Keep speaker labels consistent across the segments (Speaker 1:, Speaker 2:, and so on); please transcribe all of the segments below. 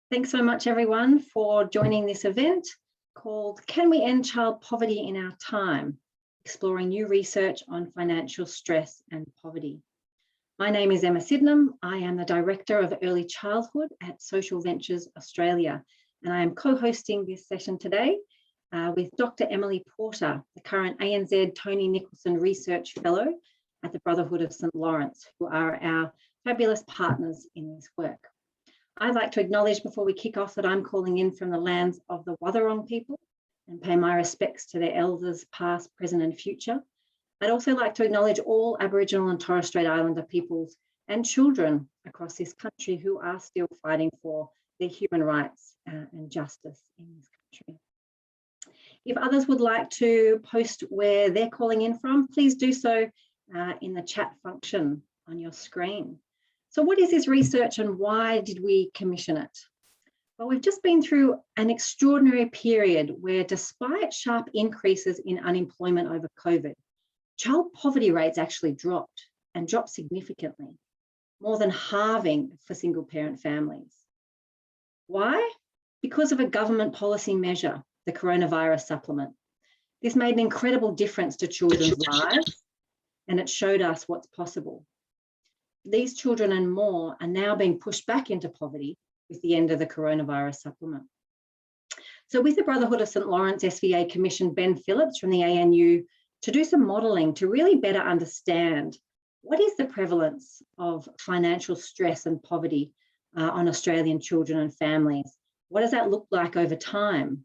Speaker 1: Thanks so much, everyone, for joining this event called Can We End Child Poverty in Our Time? Exploring new research on financial stress and poverty. My name is Emma Sydenham. I am the Director of Early Childhood at Social Ventures Australia, and I am co-hosting this session today with Dr. Emily Porter, the current ANZ Tony Nicholson Research Fellow at the Brotherhood of St Laurence, who are our fabulous partners in this work. I'd like to acknowledge before we kick off that I'm calling in from the lands of the Wathaurong people and pay my respects to their elders past, present and future. I'd also like to acknowledge all Aboriginal and Torres Strait Islander peoples and children across this country who are still fighting for their human rights and justice in this country. If others would like to post where they're calling in from, please do so in the chat function on your screen. So what is this research and why did we commission it? Well, we've just been through an extraordinary period where, despite sharp increases in unemployment over COVID, child poverty rates actually dropped and dropped significantly, more than halving for single parent families. Why? Because of a government policy measure, the coronavirus supplement. This made an incredible difference to children's lives, and it showed us what's possible. These children and more are now being pushed back into poverty with the end of the coronavirus supplement. So with the Brotherhood of St Laurence SVA commissioned Ben Phillips from the ANU to do some modelling to really better understand what is the prevalence of financial stress and poverty on Australian children and families. What does that look like over time?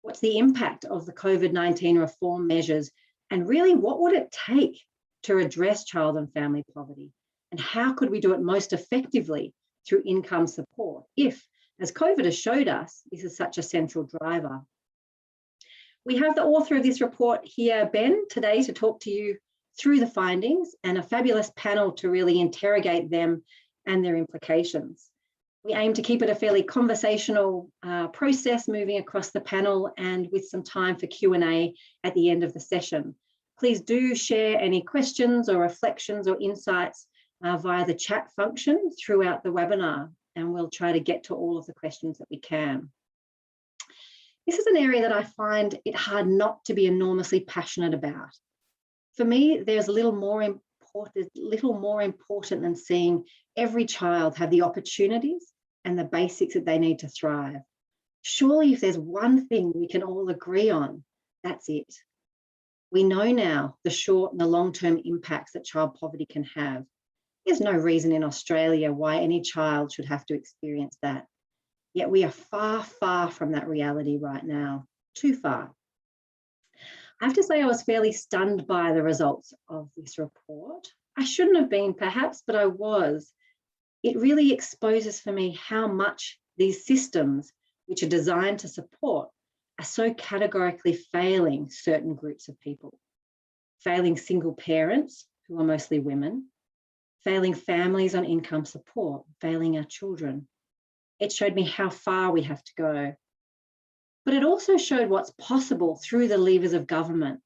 Speaker 1: What's the impact of the COVID-19 reform measures? And really, what would it take to address child and family poverty? And how could we do it most effectively through income support if, as COVID has showed us, this is such a central driver? We have the author of this report here, Ben, today to talk to you through the findings and a fabulous panel to really interrogate them and their implications. We aim to keep it a fairly conversational process moving across the panel and with some time for Q&A at the end of the session. Please do share any questions or reflections or insights via the chat function throughout the webinar, and we'll try to get to all of the questions that we can. This is an area that I find it hard not to be enormously passionate about. For me, there's little more important than seeing every child have the opportunities and the basics that they need to thrive. Surely if there's one thing we can all agree on, that's it. We know now the short and the long-term impacts that child poverty can have. There's no reason in Australia why any child should have to experience that. Yet we are far, far from that reality right now, too far. I have to say I was fairly stunned by the results of this report. I shouldn't have been perhaps, but I was. It really exposes for me how much these systems, which are designed to support, are so categorically failing certain groups of people. Failing single parents, who are mostly women, failing families on income support, failing our children. It showed me how far we have to go. But it also showed what's possible through the levers of government.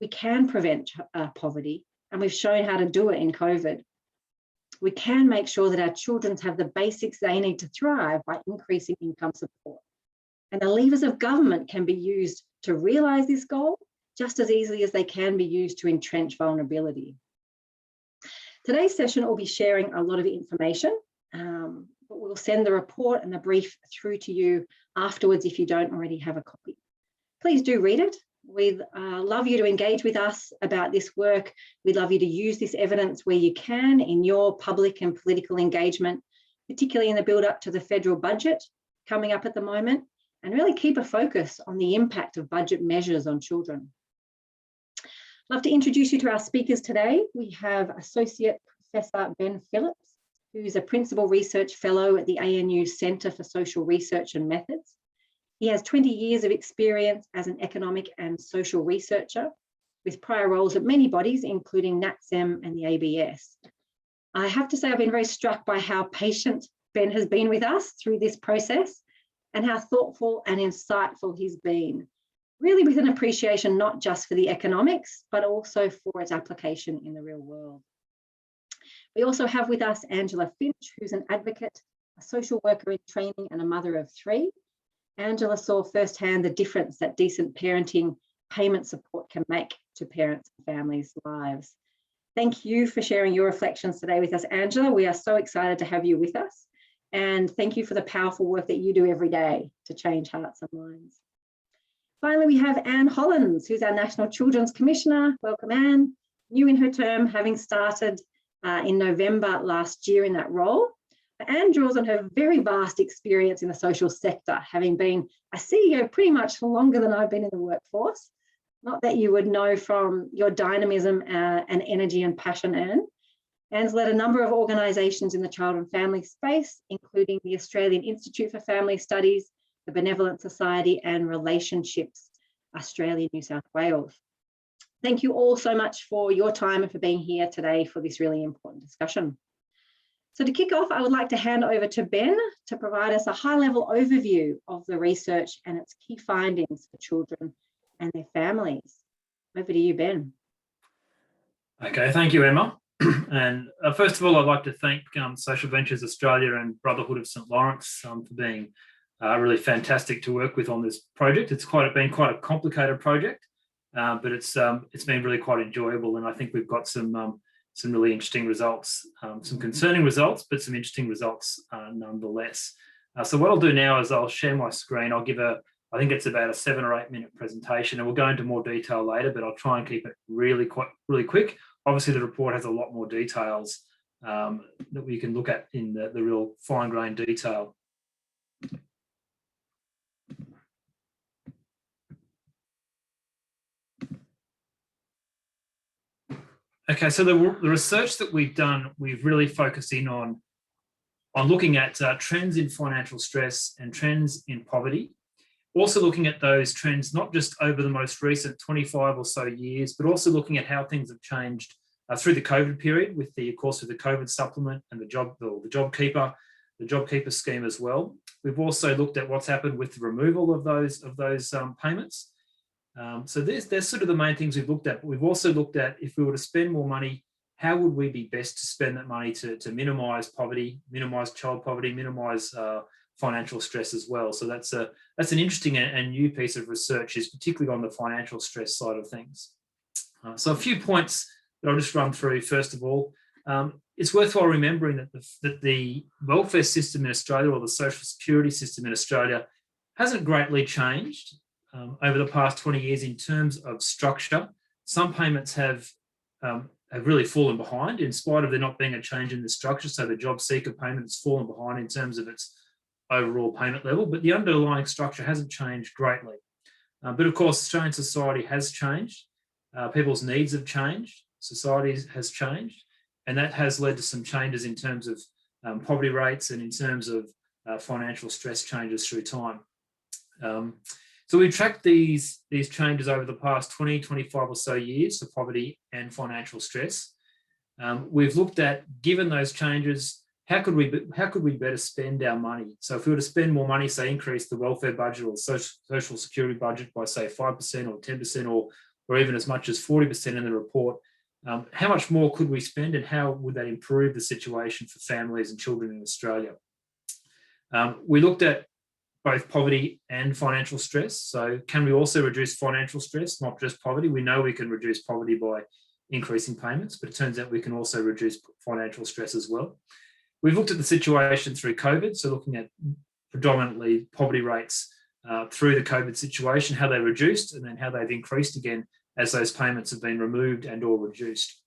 Speaker 1: We can prevent poverty, and we've shown how to do it in COVID. We can make sure that our children have the basics they need to thrive by increasing income support. And the levers of government can be used to realise this goal just as easily as they can be used to entrench vulnerability. Today's session will be sharing a lot of information, but we'll send the report and the brief through to you afterwards if you don't already have a copy. Please do read it. We'd love you to engage with us about this work. We'd love you to use this evidence where you can in your public and political engagement, particularly in the build up to the federal budget coming up at the moment, and really keep a focus on the impact of budget measures on children. I'd love to introduce you to our speakers today. We have Associate Professor Ben Phillips, who's a Principal Research Fellow at the ANU Centre for Social Research and Methods. He has 20 years of experience as an economic and social researcher with prior roles at many bodies, including NatSem and the ABS. I have to say I've been very struck by how patient Ben has been with us through this process and how thoughtful and insightful he's been, really with an appreciation not just for the economics, but also for its application in the real world. We also have with us Angela Finch, who's an advocate a social worker in training and a mother of 3, Angela saw firsthand the difference that decent parenting payment support can make to parents and families' lives. Thank you for sharing your reflections today with us, Angela. We are so excited to have you with us. And thank you for the powerful work that you do every day to change hearts and minds. Finally, we have Anne Hollonds, who's our National Children's Commissioner. Welcome, Anne. New in her term, having started in November last year in that role. Anne draws on her very vast experience in the social sector, having been a CEO pretty much longer than I've been in the workforce. Not that you would know from your dynamism and energy and passion, Anne. Anne's led a number of organisations in the child and family space, including the Australian Institute for Family Studies, the Benevolent Society and Relationships Australia, New South Wales. Thank you all so much for your time and for being here today for this really important discussion. So to kick off, I would like to hand over to Ben to provide us a high-level overview of the research and its key findings for children and their families. Over to you, Ben.
Speaker 2: Okay, thank you, Emma. And first of all, I'd like to thank Social Ventures Australia and Brotherhood of St Laurence for being really fantastic to work with on this project. It's been quite a complicated project, but it's been really quite enjoyable, and I think we've got some really interesting results, some concerning results, but some interesting results nonetheless. So what I'll do now is I'll share my screen. I'll give I think it's about a 7 or 8 minute presentation, and we'll go into more detail later, but I'll try and keep it really quick. Obviously, the report has a lot more details that we can look at in the real fine-grained detail. Okay, so the research that we've done, we've really focused in on looking at trends in financial stress and trends in poverty. Also looking at those trends, not just over the most recent 25 or so years, but also looking at how things have changed through the COVID period with the COVID supplement and the JobKeeper scheme as well. We've also looked at what's happened with the removal of those payments. So there's sort of the main things we've looked at. But we've also looked at, if we were to spend more money, how would we be best to spend that money to minimise poverty, minimise child poverty, minimise financial stress as well. So that's an interesting and new piece of research, is particularly on the financial stress side of things. So a few points that I'll just run through. First of all, it's worthwhile remembering that the welfare system in Australia, or the social security system in Australia, hasn't greatly changed over the past 20 years in terms of structure. Some payments have really fallen behind in spite of there not being a change in the structure. So the JobSeeker payment has fallen behind in terms of its overall payment level, but the underlying structure hasn't changed greatly. But of course, Australian society has changed. People's needs have changed. Society has changed. And that has led to some changes in terms of poverty rates and in terms of financial stress changes through time. So we've tracked these changes over the past 20, 25 or so years for poverty and financial stress. We've looked at, given those changes, how could we better spend our money? So if we were to spend more money, say increase the welfare budget or social security budget by say 5% or 10% or even as much as 40% in the report, how much more could we spend, and how would that improve the situation for families and children in Australia? We looked at both poverty and financial stress. So can we also reduce financial stress, not just poverty? We know we can reduce poverty by increasing payments, but it turns out we can also reduce financial stress as well. We've looked at the situation through COVID, so looking at predominantly poverty rates through the COVID situation, how they reduced and then how they've increased again as those payments have been removed and or reduced.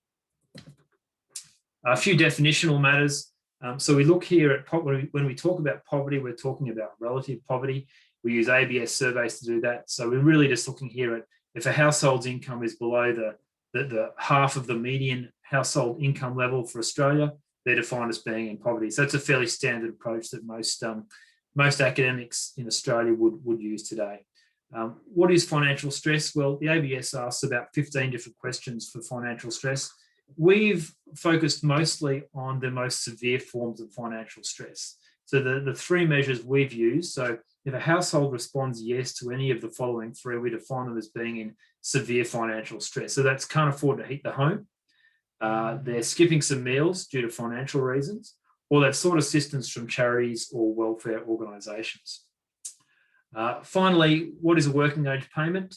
Speaker 2: A few definitional matters. So we look here at when we talk about poverty, we're talking about relative poverty. We use ABS surveys to do that. So we're really just looking here at if a household's income is below the half of the median household income level for Australia, they're defined as being in poverty. So it's a fairly standard approach that most academics in Australia would use today. What is financial stress? Well, the ABS asks about 15 different questions for financial stress. We've focused mostly on the most severe forms of financial stress. So the 3 measures we've used, so if a household responds yes to any of the following 3, we define them as being in severe financial stress. So that's can't afford to heat the home, they're skipping some meals due to financial reasons, or they've sought assistance from charities or welfare organisations. Finally, what is a working age payment?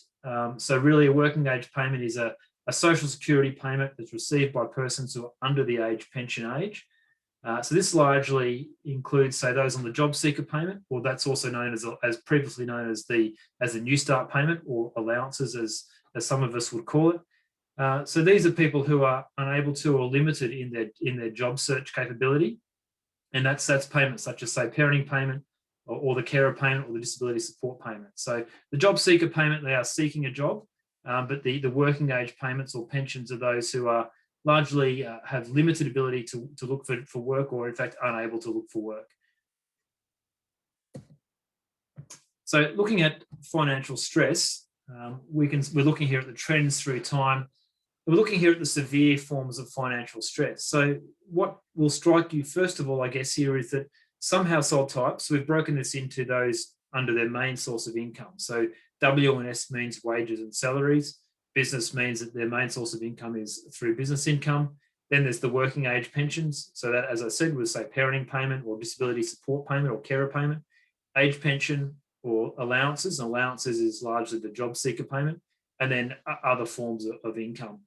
Speaker 2: So really a working age payment is a social security payment that's received by persons who are under the pension age. So this largely includes, say, those on the JobSeeker payment, or that's also known as previously known as the New Start payment, or allowances as some of us would call it. So these are people who are unable to or limited in their job search capability, and that's payments such as, say, parenting payment, or the carer payment, or the disability support payment. So the job seeker payment, they are seeking a job, but the working age payments or pensions are those who are largely have limited ability to look for work, or in fact unable to look for work. So looking at financial stress, we're looking here at the trends through time. We're looking here at the severe forms of financial stress. So what will strike you first of all, I guess, here is that some household types, we've broken this into those under their main source of income. So W&S means wages and salaries. Business means that their main source of income is through business income. Then there's the working age pensions. So that, as I said, was, say, parenting payment or disability support payment or carer payment. Age pension or allowances. And allowances is largely the job seeker payment. And then other forms of income.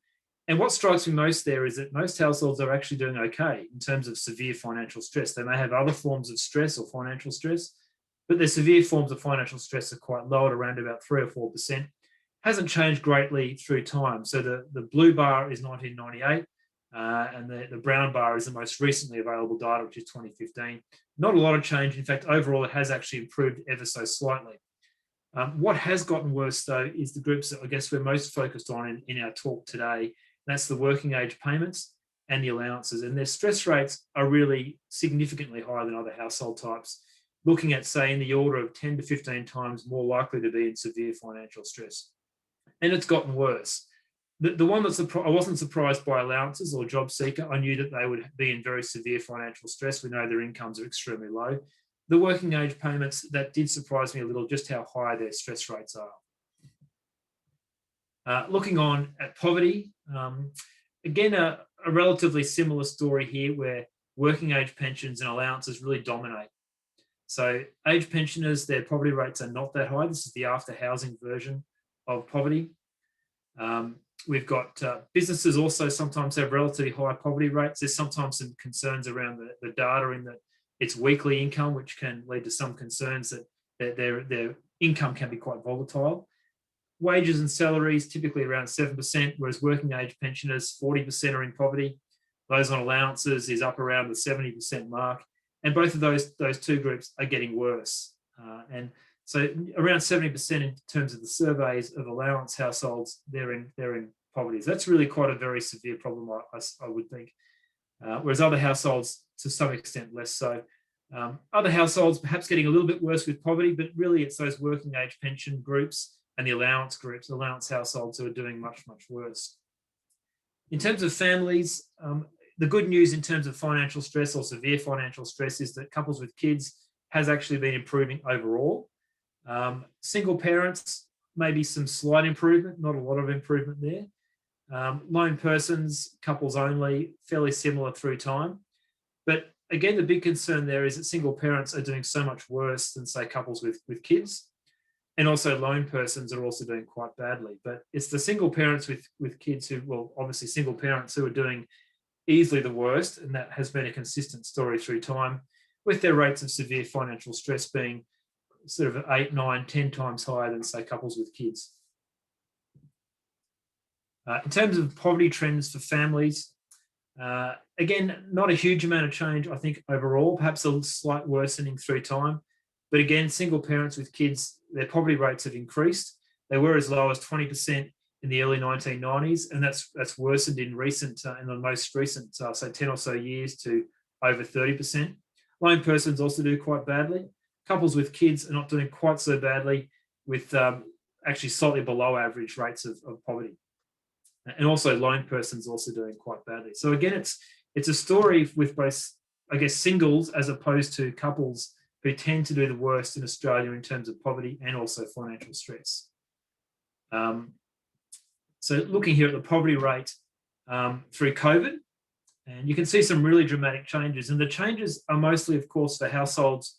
Speaker 2: And what strikes me most there is that most households are actually doing okay in terms of severe financial stress. They may have other forms of stress or financial stress, but their severe forms of financial stress are quite low at around about 3 or 4%. Hasn't changed greatly through time. So the blue bar is 1998, and the brown bar is the most recently available data, which is 2015. Not a lot of change. In fact, overall, it has actually improved ever so slightly. What has gotten worse, though, is the groups that I guess we're most focused on in our talk today. That's the working age payments and the allowances. And their stress rates are really significantly higher than other household types, looking at, say, in the order of 10 to 15 times more likely to be in severe financial stress. And it's gotten worse. The one that I wasn't surprised by allowances or job seeker. I knew that they would be in very severe financial stress. We know their incomes are extremely low. The working age payments, that did surprise me a little, just how high their stress rates are. Looking on at poverty, again, a relatively similar story here where working age pensions and allowances really dominate. So age pensioners, their poverty rates are not that high. This is the after housing version of poverty. We've got businesses also sometimes have relatively high poverty rates. There's sometimes some concerns around the data in that it's weekly income, which can lead to some concerns that their income can be quite volatile. Wages and salaries typically around 7%, whereas working age pensioners, 40% are in poverty. Those on allowances is up around the 70% mark. And both of those two groups are getting worse. And so around 70% in terms of the surveys of allowance households, they're in poverty. So that's really quite a very severe problem, I would think. Whereas other households, to some extent, less so. Other households perhaps getting a little bit worse with poverty, but really it's those working age pension groups and the allowance groups, allowance households, who are doing much, much worse. In terms of families, the good news in terms of financial stress or severe financial stress is that couples with kids has actually been improving overall. Single parents, maybe some slight improvement, not a lot of improvement there. Lone persons, couples only, fairly similar through time. But again, the big concern there is that single parents are doing so much worse than, say, couples with kids. And also lone persons are also doing quite badly. But it's the single parents with kids who, well, obviously single parents who are doing easily the worst, and that has been a consistent story through time, with their rates of severe financial stress being sort of 8, 9, 10 times higher than, say, couples with kids. In terms of poverty trends for families, again, not a huge amount of change, I think, overall, perhaps a slight worsening through time. But again, single parents with kids, their poverty rates have increased. They were as low as 20% in the early 1990s, and that's worsened in the most recent, so 10 or so years, to over 30%. Lone persons also do quite badly. Couples with kids are not doing quite so badly, with actually slightly below average rates of poverty. And also lone persons also doing quite badly. So again, it's a story with both, I guess, singles as opposed to couples who tend to do the worst in Australia in terms of poverty and also financial stress. So looking here at the poverty rate through COVID, And you can see some really dramatic changes. And the changes are mostly, of course, for households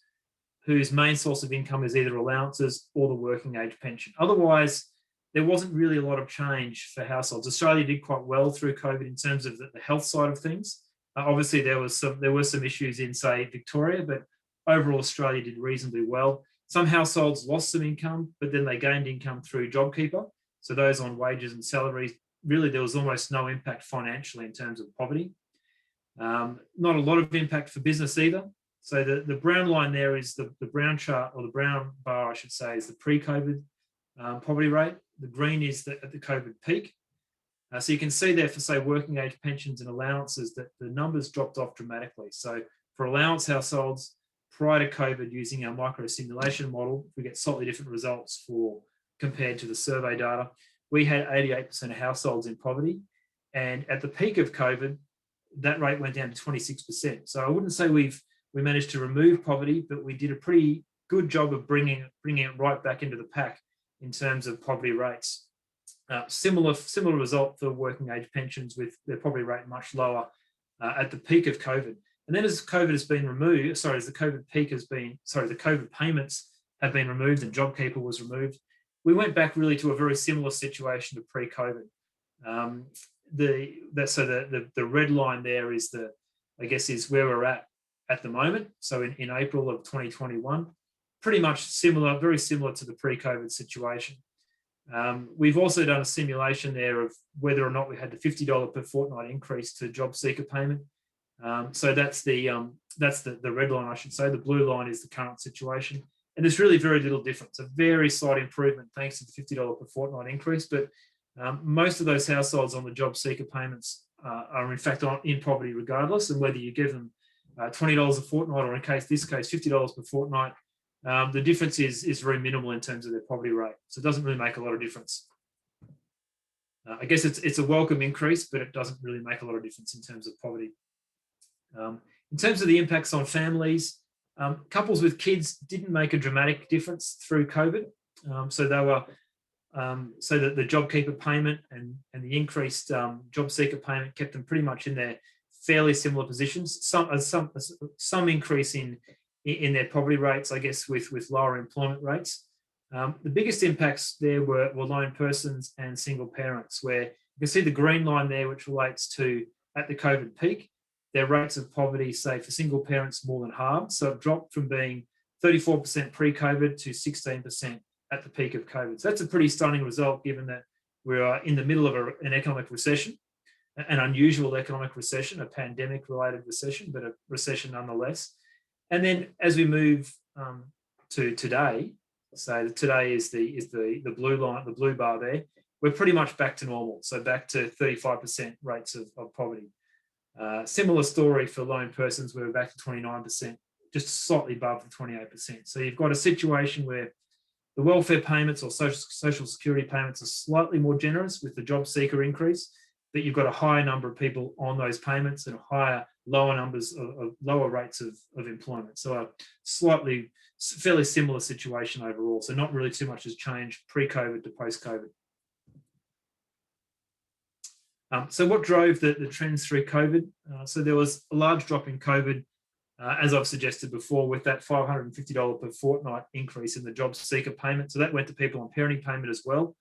Speaker 2: whose main source of income is either allowances or the working age pension. Otherwise, there wasn't really a lot of change for households. Australia did quite well through COVID in terms of the health side of things. Obviously, there were some issues in, say, Victoria, but overall Australia did reasonably well. Some households lost some income, but then they gained income through JobKeeper. So those on wages and salaries, really there was almost no impact financially in terms of poverty. Not a lot of impact for business either. So the brown line there is the brown chart, or the brown bar, I should say, is the pre-COVID poverty rate. The green is at the COVID peak. So you can see there for, say, working age pensions and allowances that the numbers dropped off dramatically. So for allowance households, prior to COVID, using our micro simulation model, we get slightly different results compared to the survey data. We had 88% of households in poverty. And at the peak of COVID, that rate went down to 26%. So I wouldn't say we managed to remove poverty, but we did a pretty good job of bringing it right back into the pack in terms of poverty rates. Similar result for working age pensions, with their poverty rate much lower at the peak of COVID. And then as COVID has been removed, as the COVID peak has been, the COVID payments have been removed and JobKeeper was removed, we went back really to a very similar situation to pre-COVID. The red line there is is where we're at the moment. So in April of 2021, pretty much similar, very similar to the pre-COVID situation. We've also done a simulation there of whether or not we had the $50 per fortnight increase to JobSeeker payment. So that's the red line, I should say. The blue line is the current situation. And there's really very little difference, a very slight improvement thanks to the $50 per fortnight increase. But most of those households on the JobSeeker payments are in fact in poverty regardless, and whether you give them $20 a fortnight, or in this case, $50 per fortnight, the difference is very minimal in terms of their poverty rate. So it doesn't really make a lot of difference. I guess it's a welcome increase, but it doesn't really make a lot of difference in terms of poverty. In terms of the impacts on families, couples with kids didn't make a dramatic difference through COVID. So they were so that the JobKeeper payment and the increased JobSeeker payment kept them pretty much in their fairly similar positions. Some increase in their poverty rates, I guess, with lower employment rates. The biggest impacts there were lone persons and single parents, where you can see the green line there, which relates to at the COVID peak, their rates of poverty, say, for single parents more than halved. So it dropped from being 34% pre-COVID to 16% at the peak of COVID. So that's a pretty stunning result, given that we're in the middle of an economic recession, an unusual economic recession, a pandemic-related recession, but a recession nonetheless. And then as we move to today, so today is the blue line, the blue bar there, we're pretty much back to normal. So back to 35% rates of poverty. Similar story for lone persons, we're back to 29%, just slightly above the 28%. So you've got a situation where the welfare payments or social security payments are slightly more generous with the JobSeeker increase, but you've got a higher number of people on those payments and lower numbers of lower rates of employment. So a fairly similar situation overall. So not really too much has changed pre-COVID to post-COVID. So what drove the trends through COVID? So there was a large drop in COVID, as I've suggested before, with that $550 per fortnight increase in the JobSeeker payment. So that went to people on parenting payment as well.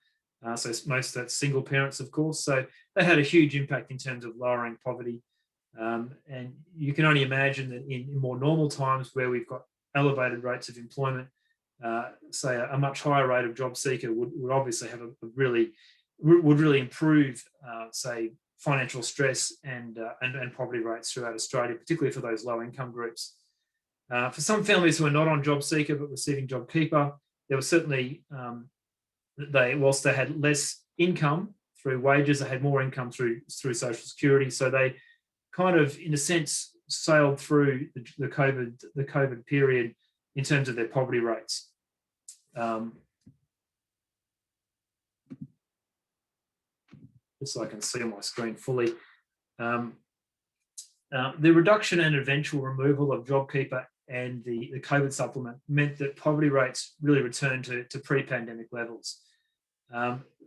Speaker 2: So most of that's single parents, of course. So that had a huge impact in terms of lowering poverty. And you can only imagine that in more normal times, where we've got elevated rates of employment, say a much higher rate of JobSeeker would obviously have would really improve, say, financial stress and poverty rates throughout Australia, particularly for those low income groups. For some families who are not on JobSeeker but receiving JobKeeper, there was certainly, whilst they had less income through wages, they had more income through Social Security. So they kind of, in a sense, sailed through the COVID period in terms of their poverty rates. Just so I can see on my screen fully. The reduction and eventual removal of JobKeeper and the COVID supplement meant that poverty rates really returned to pre-pandemic levels.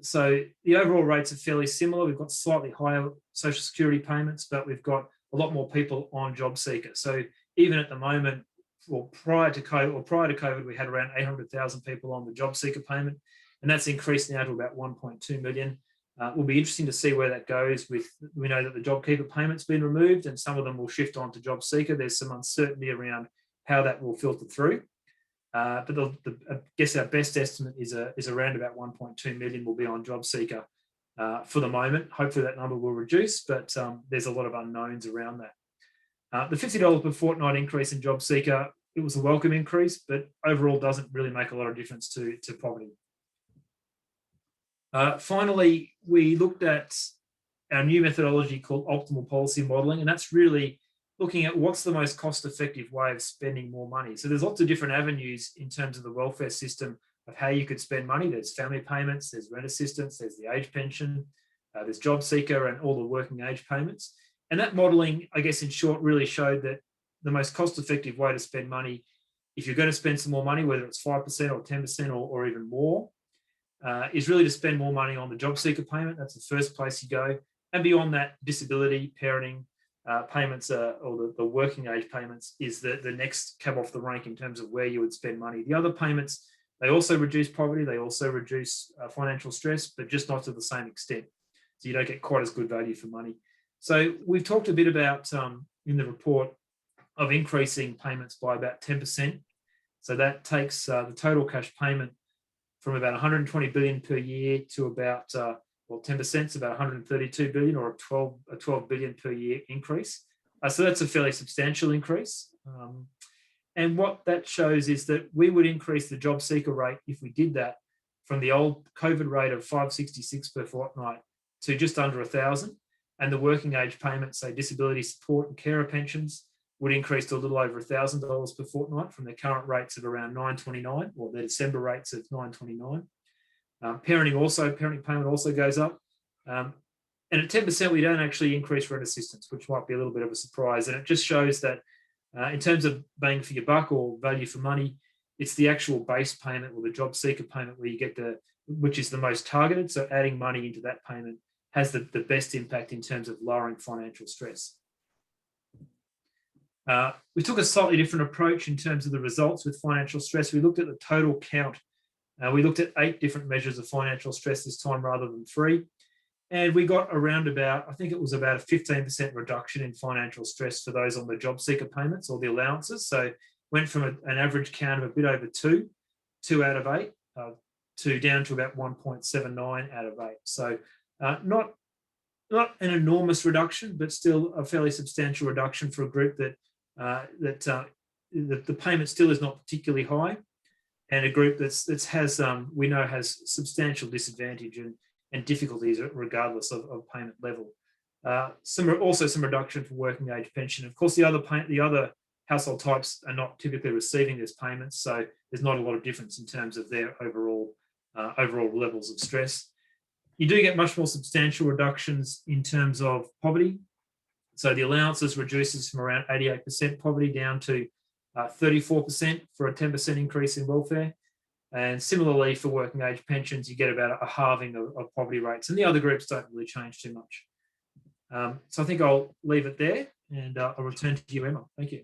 Speaker 2: So the overall rates are fairly similar. We've got slightly higher Social Security payments, but we've got a lot more people on JobSeeker. So even at the moment, well, prior to COVID, we had around 800,000 people on the JobSeeker payment, and that's increased now to about 1.2 million. It will be interesting to see where that goes. We know that the JobKeeper payment's been removed, and some of them will shift on to JobSeeker. There's some uncertainty around how that will filter through. But I guess our best estimate is around about 1.2 million will be on JobSeeker for the moment. Hopefully that number will reduce, but there's a lot of unknowns around that. The $50 per fortnight increase in JobSeeker, it was a welcome increase, but overall doesn't really make a lot of difference to poverty. Finally, we looked at our new methodology called optimal policy modelling, and that's really looking at what's the most cost-effective way of spending more money. So there's lots of different avenues in terms of the welfare system of how you could spend money. There's family payments, there's rent assistance, there's the age pension, there's JobSeeker and all the working age payments. And that modelling, I guess in short, really showed that the most cost-effective way to spend money, if you're going to spend some more money, whether it's 5% or 10% or even more, is really to spend more money on the JobSeeker payment. That's the first place you go. And beyond that, disability, parenting payments or the working age payments is the next cab off the rank in terms of where you would spend money. The other payments, they also reduce poverty, they also reduce financial stress, but just not to the same extent. So you don't get quite as good value for money. So we've talked a bit about in the report of increasing payments by about 10%. So that takes the total cash payment from about 120 billion per year to about, 10% is about 132 billion, or a 12 billion per year increase. So that's a fairly substantial increase. And what that shows is that we would increase the JobSeeker rate if we did that from the old COVID rate of 566 per fortnight to just under 1,000. And the working age payments, say disability support and carer pensions, would increase to a little over $1,000 per fortnight from their current rates of around $929, or their December rates of $929. Parenting payment also goes up. And at 10%, we don't actually increase rent assistance, which might be a little bit of a surprise. And it just shows that in terms of bang for your buck or value for money, it's the actual base payment or the JobSeeker payment where you get which is the most targeted. So adding money into that payment has the best impact in terms of lowering financial stress. We took a slightly different approach in terms of the results with financial stress. We looked at the total count. We looked at 8 different measures of financial stress this time rather than 3. And we got around about, I think it was about a 15% reduction in financial stress for those on the JobSeeker payments or the allowances. So went from an average count of a bit over 2 out of 8, to down to about 1.79 out of 8. So not an enormous reduction, but still a fairly substantial reduction for a group that the payment still is not particularly high, and a group that we know has substantial disadvantage and difficulties regardless of payment level. Some reduction for working age pension. Of course, the other household types are not typically receiving this payment, so there's not a lot of difference in terms of their overall levels of stress. You do get much more substantial reductions in terms of poverty. So the allowances reduces from around 88% poverty down to 34% for a 10% increase in welfare. And similarly for working age pensions, you get about a halving of poverty rates, and the other groups don't really change too much. So I think I'll leave it there, and I'll return to you, Emma. Thank you.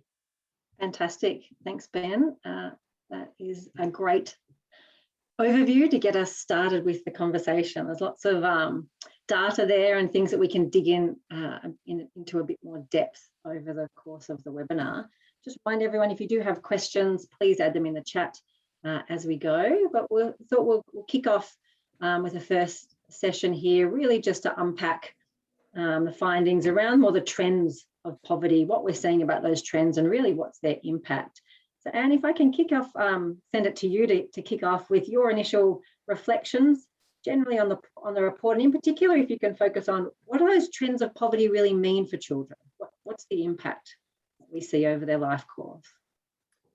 Speaker 1: Fantastic. Thanks, Ben. That is a great overview to get us started with the conversation. There's lots of data there and things that we can dig into a bit more depth over the course of the webinar. Just remind everyone, if you do have questions, please add them in the chat as we go. But we thought we'll kick off with the first session here, really just to unpack the findings around more the trends of poverty, what we're seeing about those trends, and really what's their impact. So Anne, if I can kick off, send it to you to kick off with your initial reflections generally on the report, and in particular, if you can focus on what do those trends of poverty really mean for children? What's the impact we see over their life course?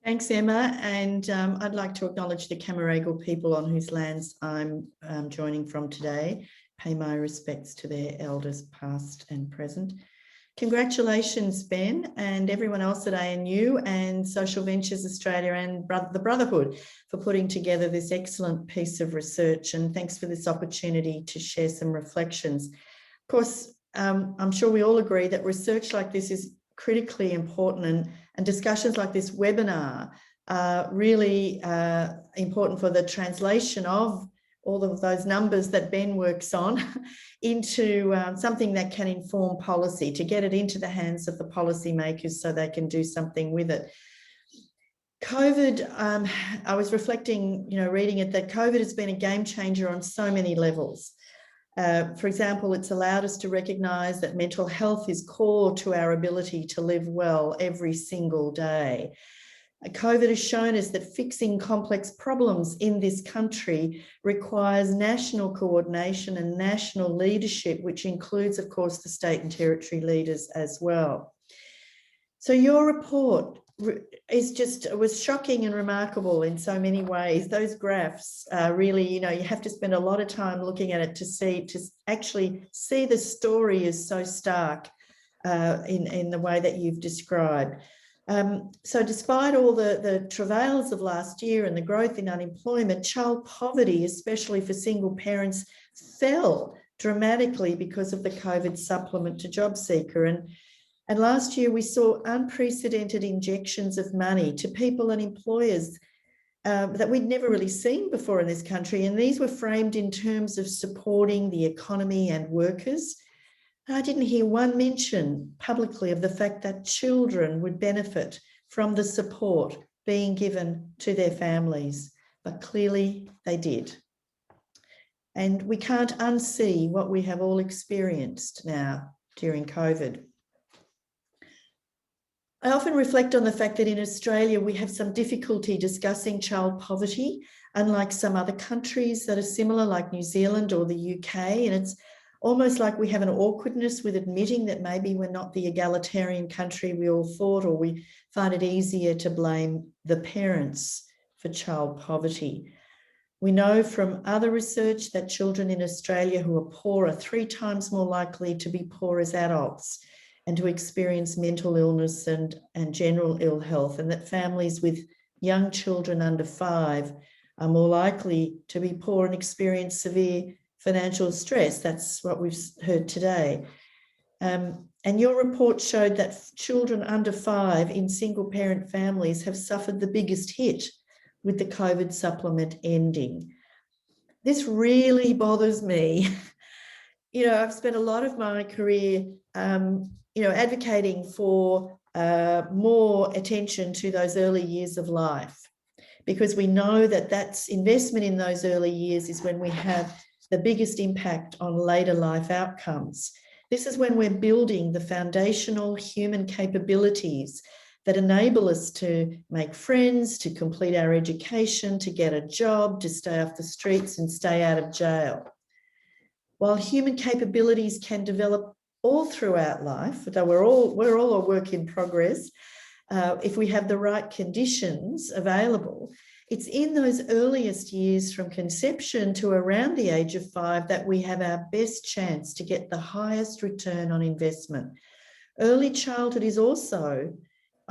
Speaker 3: Thanks, Emma, and I'd like to acknowledge the Camaragal people on whose lands I'm joining from today. Pay my respects to their elders past and present. Congratulations, Ben, and everyone else at ANU and Social Ventures Australia and the Brotherhood for putting together this excellent piece of research, and thanks for this opportunity to share some reflections. Of course, I'm sure we all agree that research like this is critically important, and discussions like this webinar are really important for the translation of all of those numbers that Ben works on into something that can inform policy, to get it into the hands of the policymakers so they can do something with it. COVID, I was reflecting, reading it, that COVID has been a game changer on so many levels. For example, it's allowed us to recognise that mental health is core to our ability to live well every single day. COVID has shown us that fixing complex problems in this country requires national coordination and national leadership, which includes, of course, the state and territory leaders as well. So your report was shocking and remarkable in so many ways. Those graphs really, you have to spend a lot of time looking at it to actually see the story is so stark in the way that you've described. So despite all the travails of last year and the growth in unemployment, child poverty, especially for single parents, fell dramatically because of the COVID supplement to JobSeeker. And last year we saw unprecedented injections of money to people and employers that we'd never really seen before in this country. And these were framed in terms of supporting the economy and workers. I didn't hear one mention publicly of the fact that children would benefit from the support being given to their families, but clearly they did. And we can't unsee what we have all experienced now during COVID. I often reflect on the fact that in Australia we have some difficulty discussing child poverty, unlike some other countries that are similar, like New Zealand or the UK, and it's almost like we have an awkwardness with admitting that maybe we're not the egalitarian country we all thought, or we find it easier to blame the parents for child poverty. We know from other research that children in Australia who are poor are 3 times more likely to be poor as adults and to experience mental illness and general ill health, and that families with young children under 5 are more likely to be poor and experience severe financial stress. That's what we've heard today. And your report showed that children under 5 in single parent families have suffered the biggest hit with the COVID supplement ending. This really bothers me. I've spent a lot of my career, advocating for more attention to those early years of life, because we know that that's investment in those early years is when we have the biggest impact on later life outcomes. This is when we're building the foundational human capabilities that enable us to make friends, to complete our education, to get a job, to stay off the streets and stay out of jail. While human capabilities can develop all throughout life, though we're all a work in progress, if we have the right conditions available, it's in those earliest years from conception to around the age of 5 that we have our best chance to get the highest return on investment. Early childhood is also,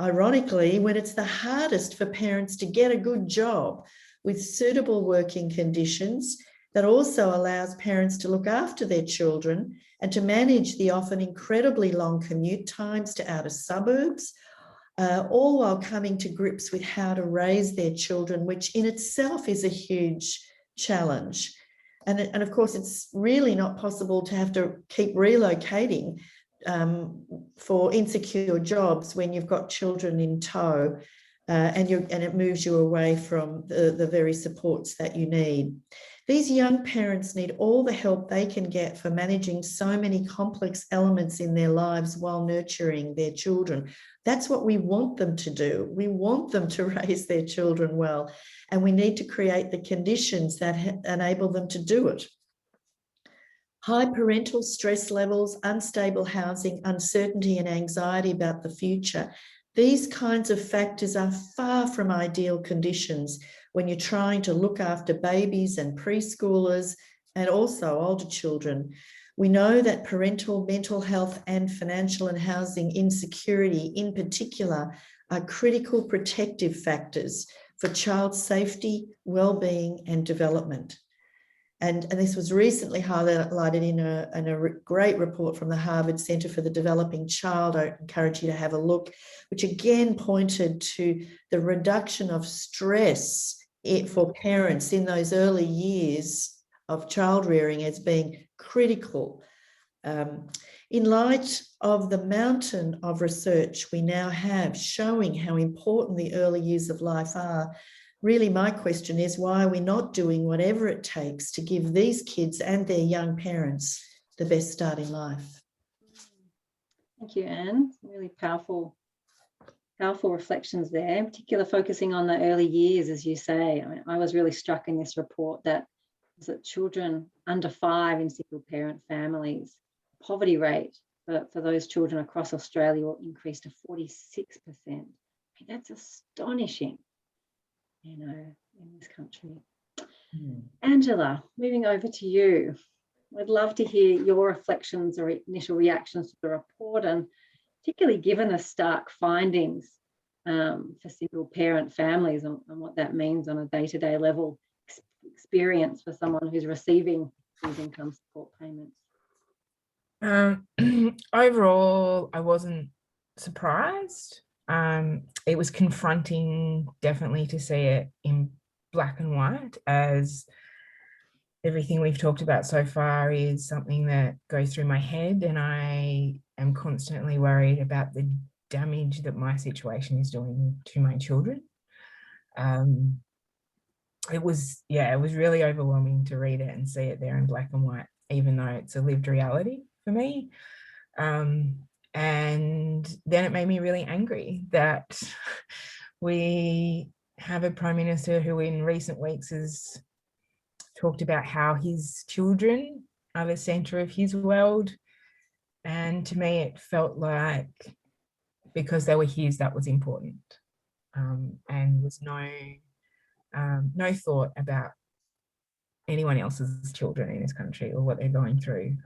Speaker 3: ironically, when it's the hardest for parents to get a good job with suitable working conditions that also allows parents to look after their children and to manage the often incredibly long commute times to outer suburbs, all while coming to grips with how to raise their children, which in itself is a huge challenge. And of course, it's really not possible to have to keep relocating for insecure jobs when you've got children in tow, and it moves you away from the very supports that you need. These young parents need all the help they can get for managing so many complex elements in their lives while nurturing their children. That's what we want them to do. We want them to raise their children well, and we need to create the conditions that enable them to do it. High parental stress levels, unstable housing, uncertainty and anxiety about the future, these kinds of factors are far from ideal conditions when you're trying to look after babies and preschoolers and also older children. We know that parental mental health and financial and housing insecurity in particular are critical protective factors for child safety, well-being and development. And this was recently highlighted in a great report from the Harvard Center for the Developing Child. I encourage you to have a look, which again pointed to the reduction of stress for parents in those early years of child rearing as being critical. In light of the mountain of research we now have showing how important the early years of life are, really, my question is, why are we not doing whatever it takes to give these kids and their young parents the best start in life?
Speaker 1: Thank you, Anne. Really powerful reflections there, in particular focusing on the early years, as you say. I mean, I was really struck in this report that children under 5 in single parent families, poverty rate for those children across Australia will increase to 46%. I mean, that's astonishing, you know, in this country. Angela, moving over to you. I'd love to hear your reflections or initial reactions to the report, and particularly given the stark findings for single parent families and what that means on a day-to-day level experience for someone who's receiving these income support payments.
Speaker 4: Overall, I wasn't surprised. It was confronting, definitely, to see it in black and white, as everything we've talked about so far is something that goes through my head, and I am constantly worried about the damage that my situation is doing to my children. It was really overwhelming to read it and see it there in black and white, even though it's a lived reality for me. And then it made me really angry that we have a Prime Minister who in recent weeks has talked about how his children are the centre of his world. And to me, it felt like because they were his, that was important, and was no thought about anyone else's children in this country or what they're going through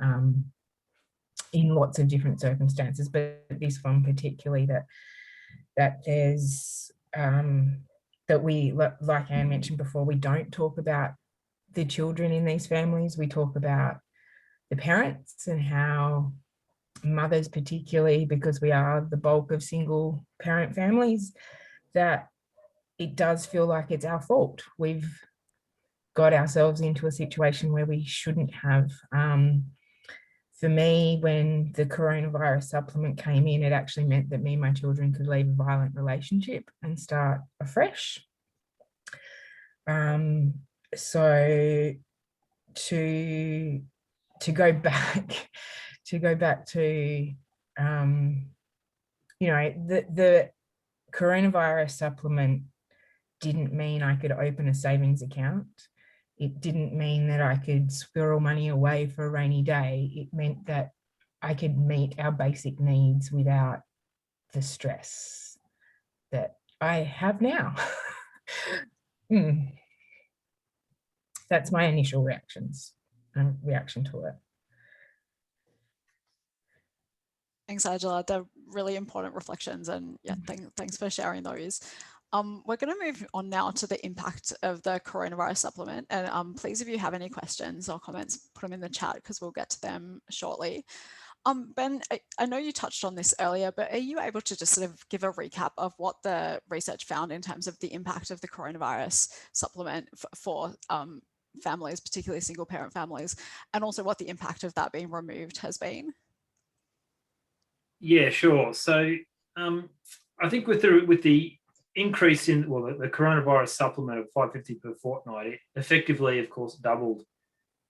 Speaker 4: in lots of different circumstances. But this one particularly, that there's that we, like Anne mentioned before, we don't talk about the children in these families. We talk about the parents and how mothers, particularly because we are the bulk of single parent families, that it does feel like it's our fault. We've got ourselves into a situation where we shouldn't have. For me, when the coronavirus supplement came in, it actually meant that me and my children could leave a violent relationship and start afresh. So to go back to the coronavirus supplement didn't mean I could open a savings account. It didn't mean that I could squirrel money away for a rainy day. It meant that I could meet our basic needs without the stress that I have now. That's my initial reaction to it.
Speaker 5: Thanks, Angela. They're really important reflections, and yeah, thanks for sharing those. We're going to move on now to the impact of the coronavirus supplement. And please, if you have any questions or comments, put them in the chat because we'll get to them shortly. Ben, I know you touched on this earlier, but are you able to just sort of give a recap of what the research found in terms of the impact of the coronavirus supplement for families, particularly single parent families, and also what the impact of that being removed has been?
Speaker 2: Yeah, sure. So I think with the increase in the coronavirus supplement of $5.50 per fortnight, it effectively, of course, doubled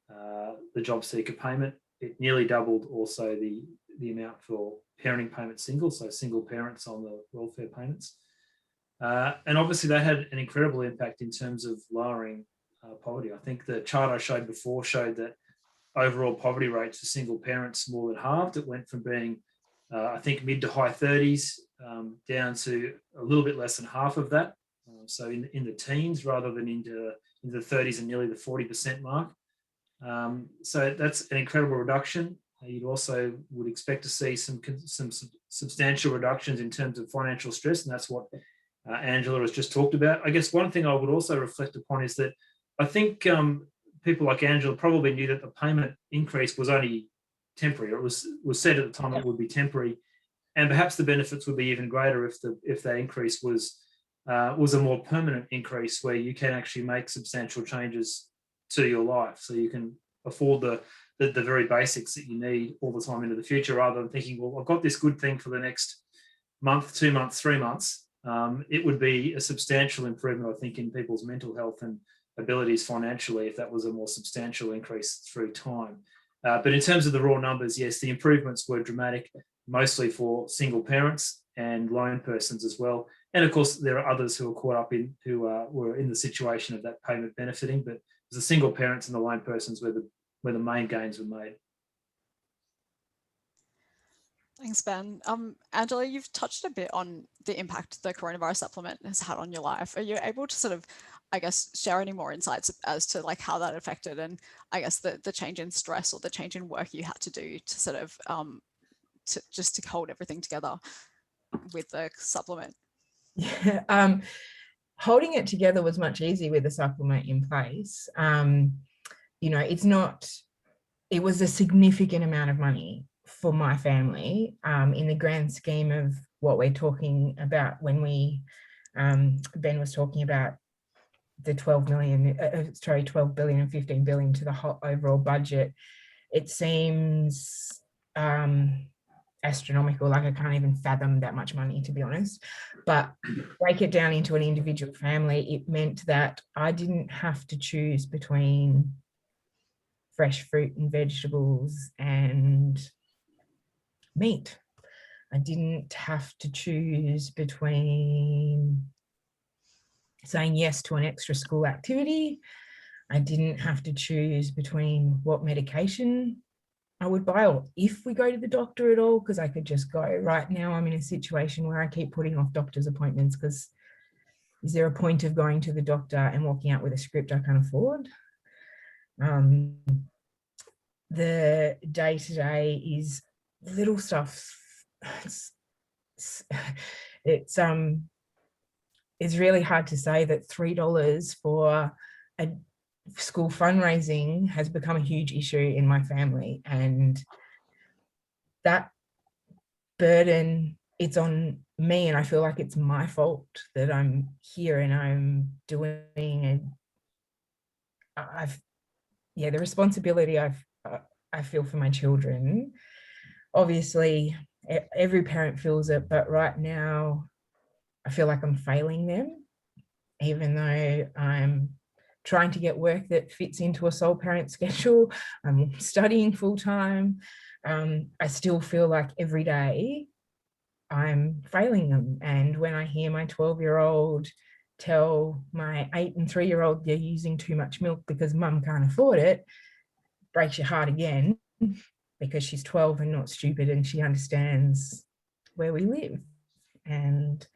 Speaker 2: the JobSeeker payment. It nearly doubled also the amount for parenting payments single, so single parents on the welfare payments. And obviously that had an incredible impact in terms of lowering poverty. I think the chart I showed before showed that overall poverty rates for single parents more than halved. It went from being I think mid to high 30s down to a little bit less than half of that. So in the teens rather than into the 30s and nearly the 40% mark. So that's an incredible reduction. You'd also would expect to see some substantial reductions in terms of financial stress, and that's what Angela has just talked about. I guess one thing I would also reflect upon is that I think people like Angela probably knew that the payment increase was only temporary. It was said at the time it would be temporary, and perhaps the benefits would be even greater if that increase was a more permanent increase where you can actually make substantial changes to your life, so you can afford the very basics that you need all the time into the future, rather than thinking, well, I've got this good thing for the next month, 2 months, 3 months. It would be a substantial improvement, I think, in people's mental health and abilities financially if that was a more substantial increase through time. But in terms of the raw numbers, yes, the improvements were dramatic, mostly for single parents and lone persons as well. And of course, there are others who are caught up in who were in the situation of that payment benefiting, but the single parents and the lone persons where the main gains were made.
Speaker 5: Thanks, Ben. Angela, you've touched a bit on the impact the coronavirus supplement has had on your life. Are you able to sort of, I guess, share any more insights as to like how that affected, and I guess the change in stress or the change in work you had to do to sort of to hold everything together with the supplement?
Speaker 4: Yeah, holding it together was much easier with the supplement in place. You know, it was a significant amount of money for my family in the grand scheme of what we're talking about when Ben was talking about the 12 billion and 15 billion to the whole overall budget. It seems astronomical, like I can't even fathom that much money, to be honest. But break it down into an individual family, it meant that I didn't have to choose between fresh fruit and vegetables and meat. I didn't have to choose between saying yes to an extra school activity. I didn't have to choose between what medication I would buy, or if we go to the doctor at all, because I could just go. Right now I'm in a situation where I keep putting off doctor's appointments because is there a point of going to the doctor and walking out with a script I can't afford? The day-to-day is little stuff. It's really hard to say that $3 for a school fundraising has become a huge issue in my family, and that burden, it's on me, and I feel like it's my fault that I'm here and I'm doing it. The responsibility I feel for my children, obviously every parent feels it, but right now I feel like I'm failing them, even though I'm trying to get work that fits into a sole parent schedule. I'm studying full time. I still feel like every day I'm failing them. And when I hear my 12-year-old tell my 8 and 3-year-old they're using too much milk because mum can't afford it, breaks your heart again, because she's 12 and not stupid, and she understands where we live and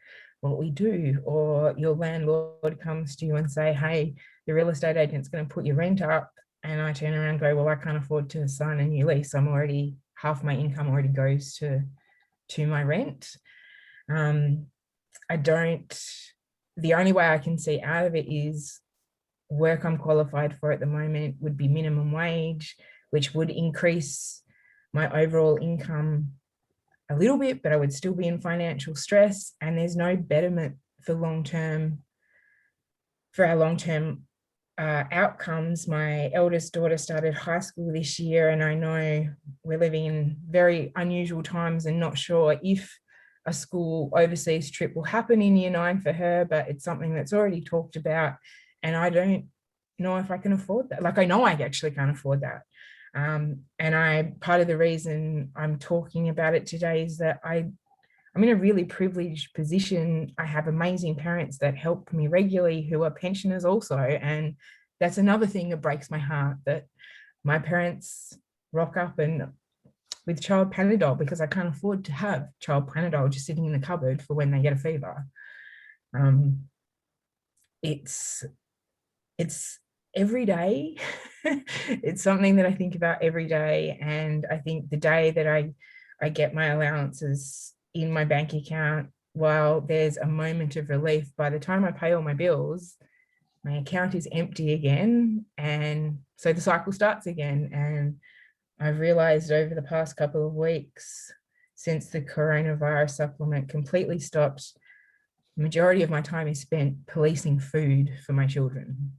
Speaker 4: what we do. Or your landlord comes to you and say, hey, the real estate agent's going to put your rent up, and I turn around and go, well, I can't afford to sign a new lease. I'm already, half my income already goes to my rent. The only way I can see out of it is work I'm qualified for at the moment would be minimum wage, which would increase my overall income a little bit, but I would still be in financial stress, and there's no betterment for our long-term outcomes. My eldest daughter started high school this year, and I know we're living in very unusual times and not sure if a school overseas trip will happen in year 9 for her, but it's something that's already talked about, and I don't know if I can afford that. Like, I know I actually can't afford that. And part of the reason I'm talking about it today is that I'm in a really privileged position. I have amazing parents that help me regularly who are pensioners also. And that's another thing that breaks my heart, that my parents rock up and with child Panadol, because I can't afford to have child Panadol just sitting in the cupboard for when they get a fever. It's every day. It's something that I think about every day. And I think the day that I get my allowances in my bank account, while there's a moment of relief, by the time I pay all my bills, my account is empty again. And so the cycle starts again. And I've realized over the past couple of weeks, since the coronavirus supplement completely stopped, the majority of my time is spent policing food for my children.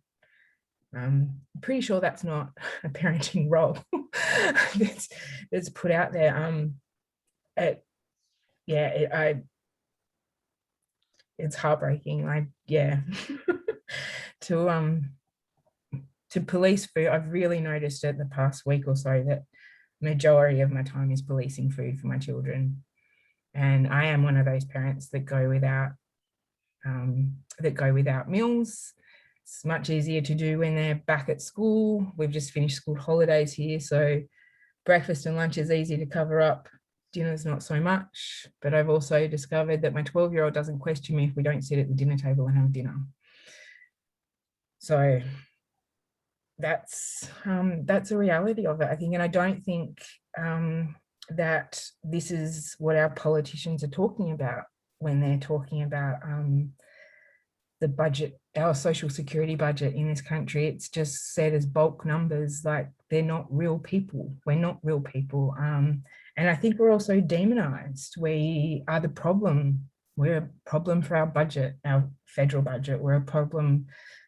Speaker 4: I'm pretty sure that's not a parenting role that's put out there. It's heartbreaking. To police food, I've really noticed it the past week or so that majority of my time is policing food for my children. And I am one of those parents that go without meals. It's much easier to do when they're back at school. We've just finished school holidays here, so breakfast and lunch is easy to cover up. Dinner's not so much, but I've also discovered that my 12-year-old doesn't question me if we don't sit at the dinner table and have dinner. So that's a reality of it, I think. And I don't think that this is what our politicians are talking about when they're talking about the budget, our social security budget in this country. It's just said as bulk numbers, like they're not real people. We're not real people. And I think we're also demonized. We are the problem. We're a problem for our budget, our federal budget. We're a problem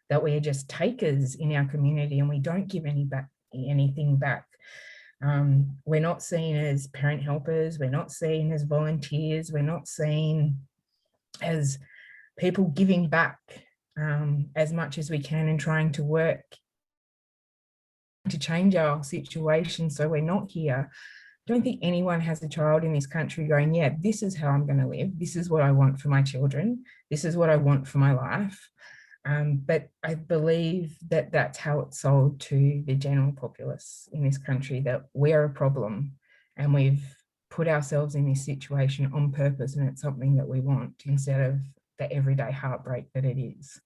Speaker 4: that we are just takers in our community and we don't give anything back. We're not seen as parent helpers. We're not seen as volunteers. We're not seen as people giving back as much as we can and trying to work to change our situation. So we're not here. I don't think anyone has a child in this country going, yeah, this is how I'm going to live. This is what I want for my children. This is what I want for my life. But I believe that that's how it's sold to the general populace in this country, that we're a problem and we've put ourselves in this situation on purpose and it's something that we want instead of the everyday heartbreak that it is.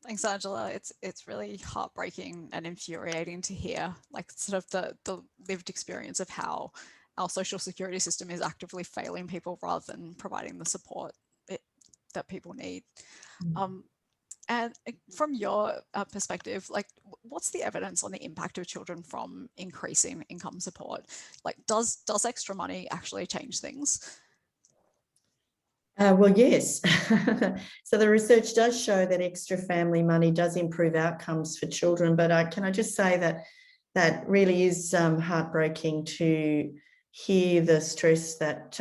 Speaker 5: Thanks, Angela. It's really heartbreaking and infuriating to hear, like, sort of the lived experience of how our social security system is actively failing people rather than providing the support that people need. And from your perspective, like, what's the evidence on the impact of children from increasing income support? Like, does extra money actually change things?
Speaker 3: Well, yes. So the research does show that extra family money does improve outcomes for children. But can I just say that that really is heartbreaking to hear the stress that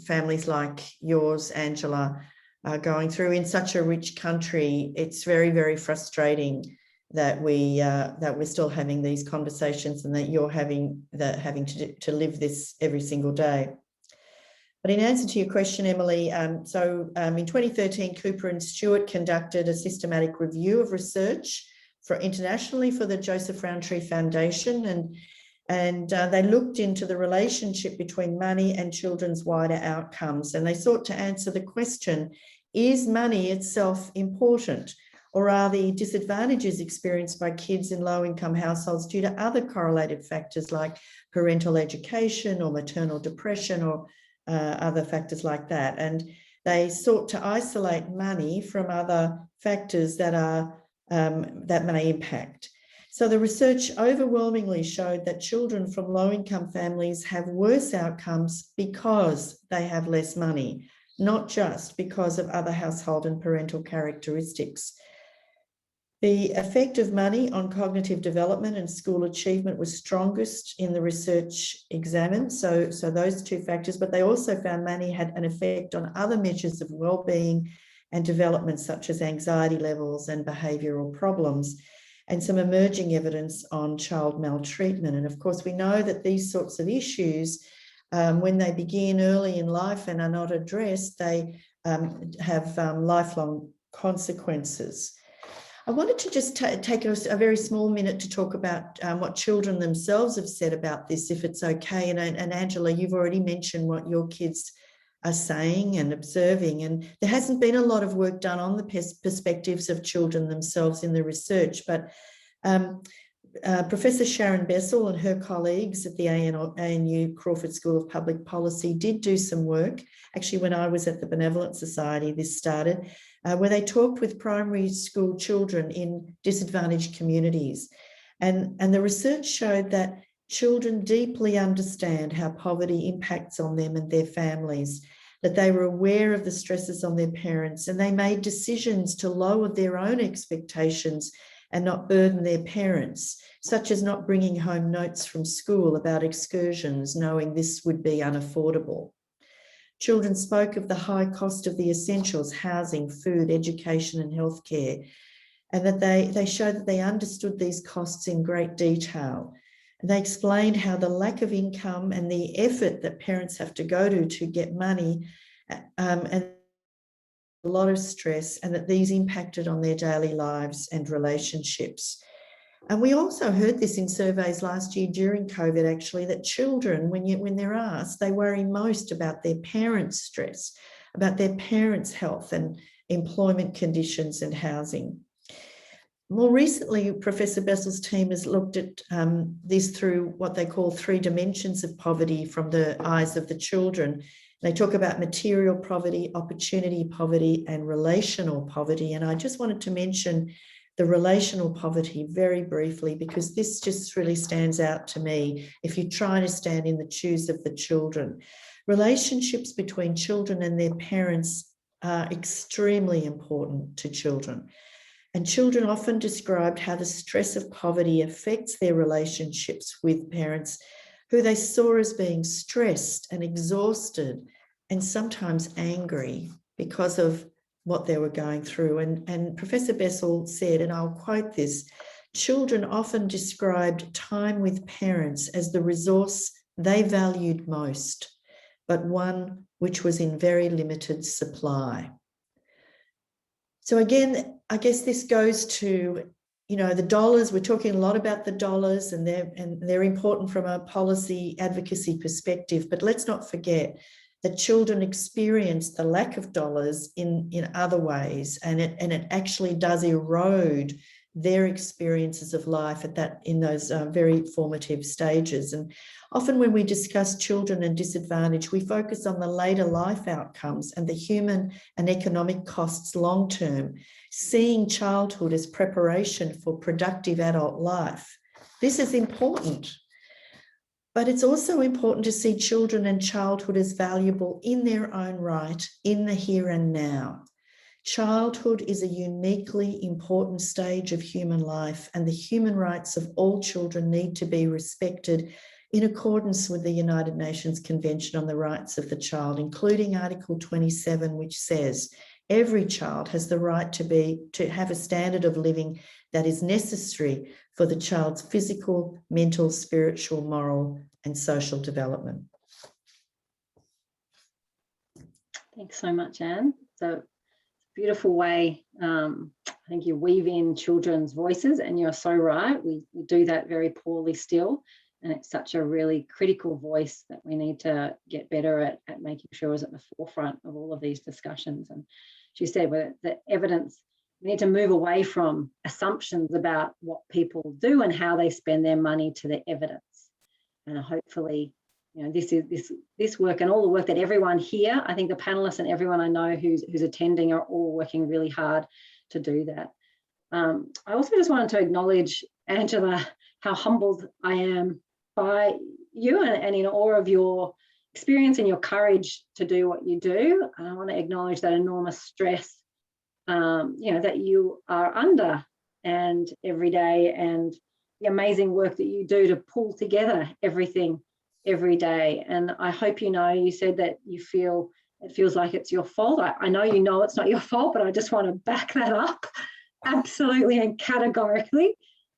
Speaker 3: families like yours, Angela, are going through in such a rich country. It's very, very frustrating that we're still having these conversations and that you're having to live this every single day. But in answer to your question, Emily, in 2013, Cooper and Stewart conducted a systematic review of research internationally for the Joseph Rowntree Foundation, and they looked into the relationship between money and children's wider outcomes, and they sought to answer the question, is money itself important, or are the disadvantages experienced by kids in low-income households due to other correlated factors like parental education or maternal depression or other factors like that? And they sought to isolate money from other factors that may impact. So the research overwhelmingly showed that children from low-income families have worse outcomes because they have less money, not just because of other household and parental characteristics. The effect of money on cognitive development and school achievement was strongest in the research examined, so those two factors, but they also found money had an effect on other measures of well-being and development, such as anxiety levels and behavioural problems, and some emerging evidence on child maltreatment. And of course, we know that these sorts of issues, when they begin early in life and are not addressed, they have lifelong consequences. I wanted to just take a very small minute to talk about what children themselves have said about this, if it's okay. And Angela, you've already mentioned what your kids are saying and observing, and there hasn't been a lot of work done on the perspectives of children themselves in the research, but Professor Sharon Bessel and her colleagues at the ANU Crawford School of Public Policy did do some work. Actually, when I was at the Benevolent Society, this started. where they talked with primary school children in disadvantaged communities. And the research showed that children deeply understand how poverty impacts on them and their families, that they were aware of the stresses on their parents, and they made decisions to lower their own expectations and not burden their parents, such as not bringing home notes from school about excursions, knowing this would be unaffordable. Children spoke of the high cost of the essentials, housing, food, education, and healthcare, and that they showed that they understood these costs in great detail. And they explained how the lack of income and the effort that parents have to go to get money and a lot of stress, and that these impacted on their daily lives and relationships. And we also heard this in surveys last year during COVID, actually, that children, when they're asked, they worry most about their parents' stress, about their parents' health and employment conditions and housing. More recently, Professor Bessel's team has looked at this through what they call 3 dimensions of poverty from the eyes of the children. They talk about material poverty, opportunity poverty, and relational poverty. And I just wanted to mention the relational poverty very briefly, because this just really stands out to me if you're trying to stand in the shoes of the children. Relationships between children and their parents are extremely important to children. And children often described how the stress of poverty affects their relationships with parents, who they saw as being stressed and exhausted and sometimes angry because of what they were going through. And Professor Bessel said, and I'll quote this, children often described time with parents as the resource they valued most, but one which was in very limited supply. So again, I guess this goes to, the dollars. We're talking a lot about the dollars, and they're important from a policy advocacy perspective, but let's not forget that children experience the lack of dollars in other ways, and it actually does erode their experiences of life in those very formative stages. And often when we discuss children and disadvantage, we focus on the later life outcomes and the human and economic costs long term, seeing childhood as preparation for productive adult life. This is important. But it's also important to see children and childhood as valuable in their own right, in the here and now. Childhood is a uniquely important stage of human life, and the human rights of all children need to be respected in accordance with the United Nations Convention on the Rights of the Child, including Article 27, which says every child has the right to have a standard of living that is necessary for the child's physical, mental, spiritual, moral, and social development.
Speaker 1: Thanks so much, Anne. So beautiful way. I think you weave in children's voices, and you're so right. We do that very poorly still, and it's such a really critical voice that we need to get better at making sure is at the forefront of all of these discussions. And she said, with the evidence, we need to move away from assumptions about what people do and how they spend their money to the evidence. And hopefully, this work and all the work that everyone here, I think the panelists and everyone I know who's attending are all working really hard to do that. I also just wanted to acknowledge, Angela, how humbled I am by you and in awe of your experience and your courage to do what you do. And I want to acknowledge that enormous stress, that you are under and every day, and the amazing work that you do to pull together everything every day. And I hope you said that it feels like it's your fault. I know it's not your fault, but I just want to back that up absolutely and categorically.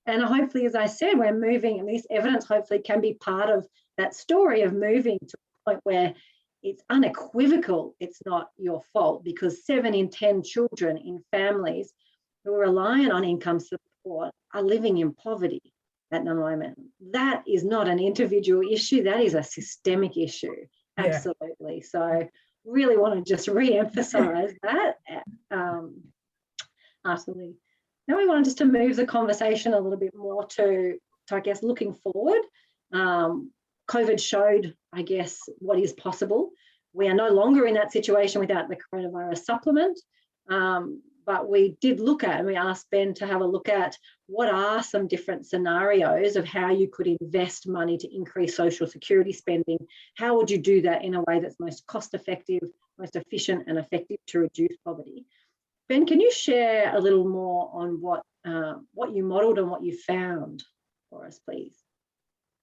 Speaker 1: And hopefully, as I said, we're moving, and this evidence hopefully can be part of that story of moving to a point where it's unequivocal it's not your fault, because 7 in 10 children in families who are reliant on income support are living in poverty at the moment. That is not an individual issue, that is a systemic issue. Absolutely. Yeah. So really want to just re-emphasize that. Absolutely. Now we want just to move the conversation a little bit more to I guess, looking forward. COVID showed, I guess, what is possible. We are no longer in that situation without the coronavirus supplement. But we did look at, and we asked Ben to have a look at what are some different scenarios of how you could invest money to increase social security spending. How would you do that in a way that's most cost effective, most efficient and effective to reduce poverty? Ben, can you share a little more on what you modelled and what you found for us, please?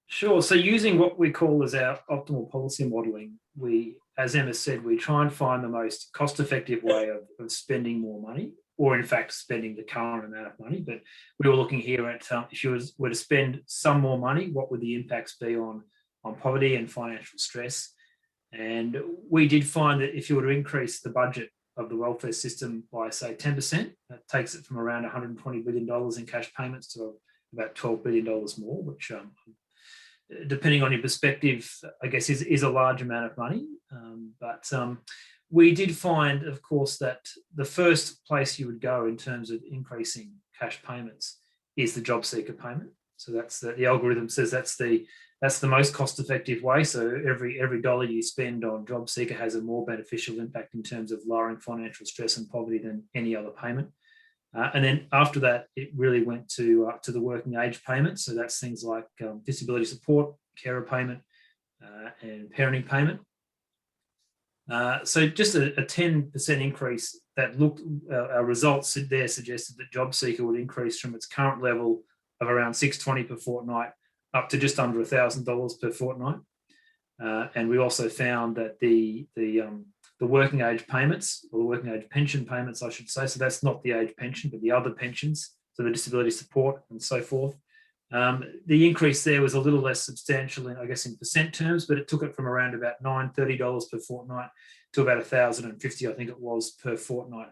Speaker 2: Sure. So using what we call as our optimal policy modelling, we, as Emma said, we try and find the most cost-effective way of spending more money, or in fact spending the current amount of money. But we were looking here at if you were to spend some more money, what would the impacts be on poverty and financial stress? And we did find that if you were to increase the budget of the welfare system by, say, 10%, that takes it from around $120 billion in cash payments to about $12 billion more, which depending on your perspective, I guess is a large amount of money. But we did find, of course, that the first place you would go in terms of increasing cash payments is the JobSeeker payment. So that's the algorithm says that's the most cost-effective way. So every dollar you spend on JobSeeker has a more beneficial impact in terms of lowering financial stress and poverty than any other payment. And then after that, it really went to the working age payment. So that's things like disability support, carer payment, and parenting payment. So just a 10% increase that looked, our results there suggested that JobSeeker would increase from its current level of around $620 per fortnight up to just under $1,000 per fortnight. And we also found that the working age payments, or the working age pension payments, I should say, so that's not the age pension, but the other pensions, so the disability support and so forth. The increase there was a little less substantial, I guess, in percent terms, but it took it from around about $930 per fortnight to about $1,050, I think it was, per fortnight.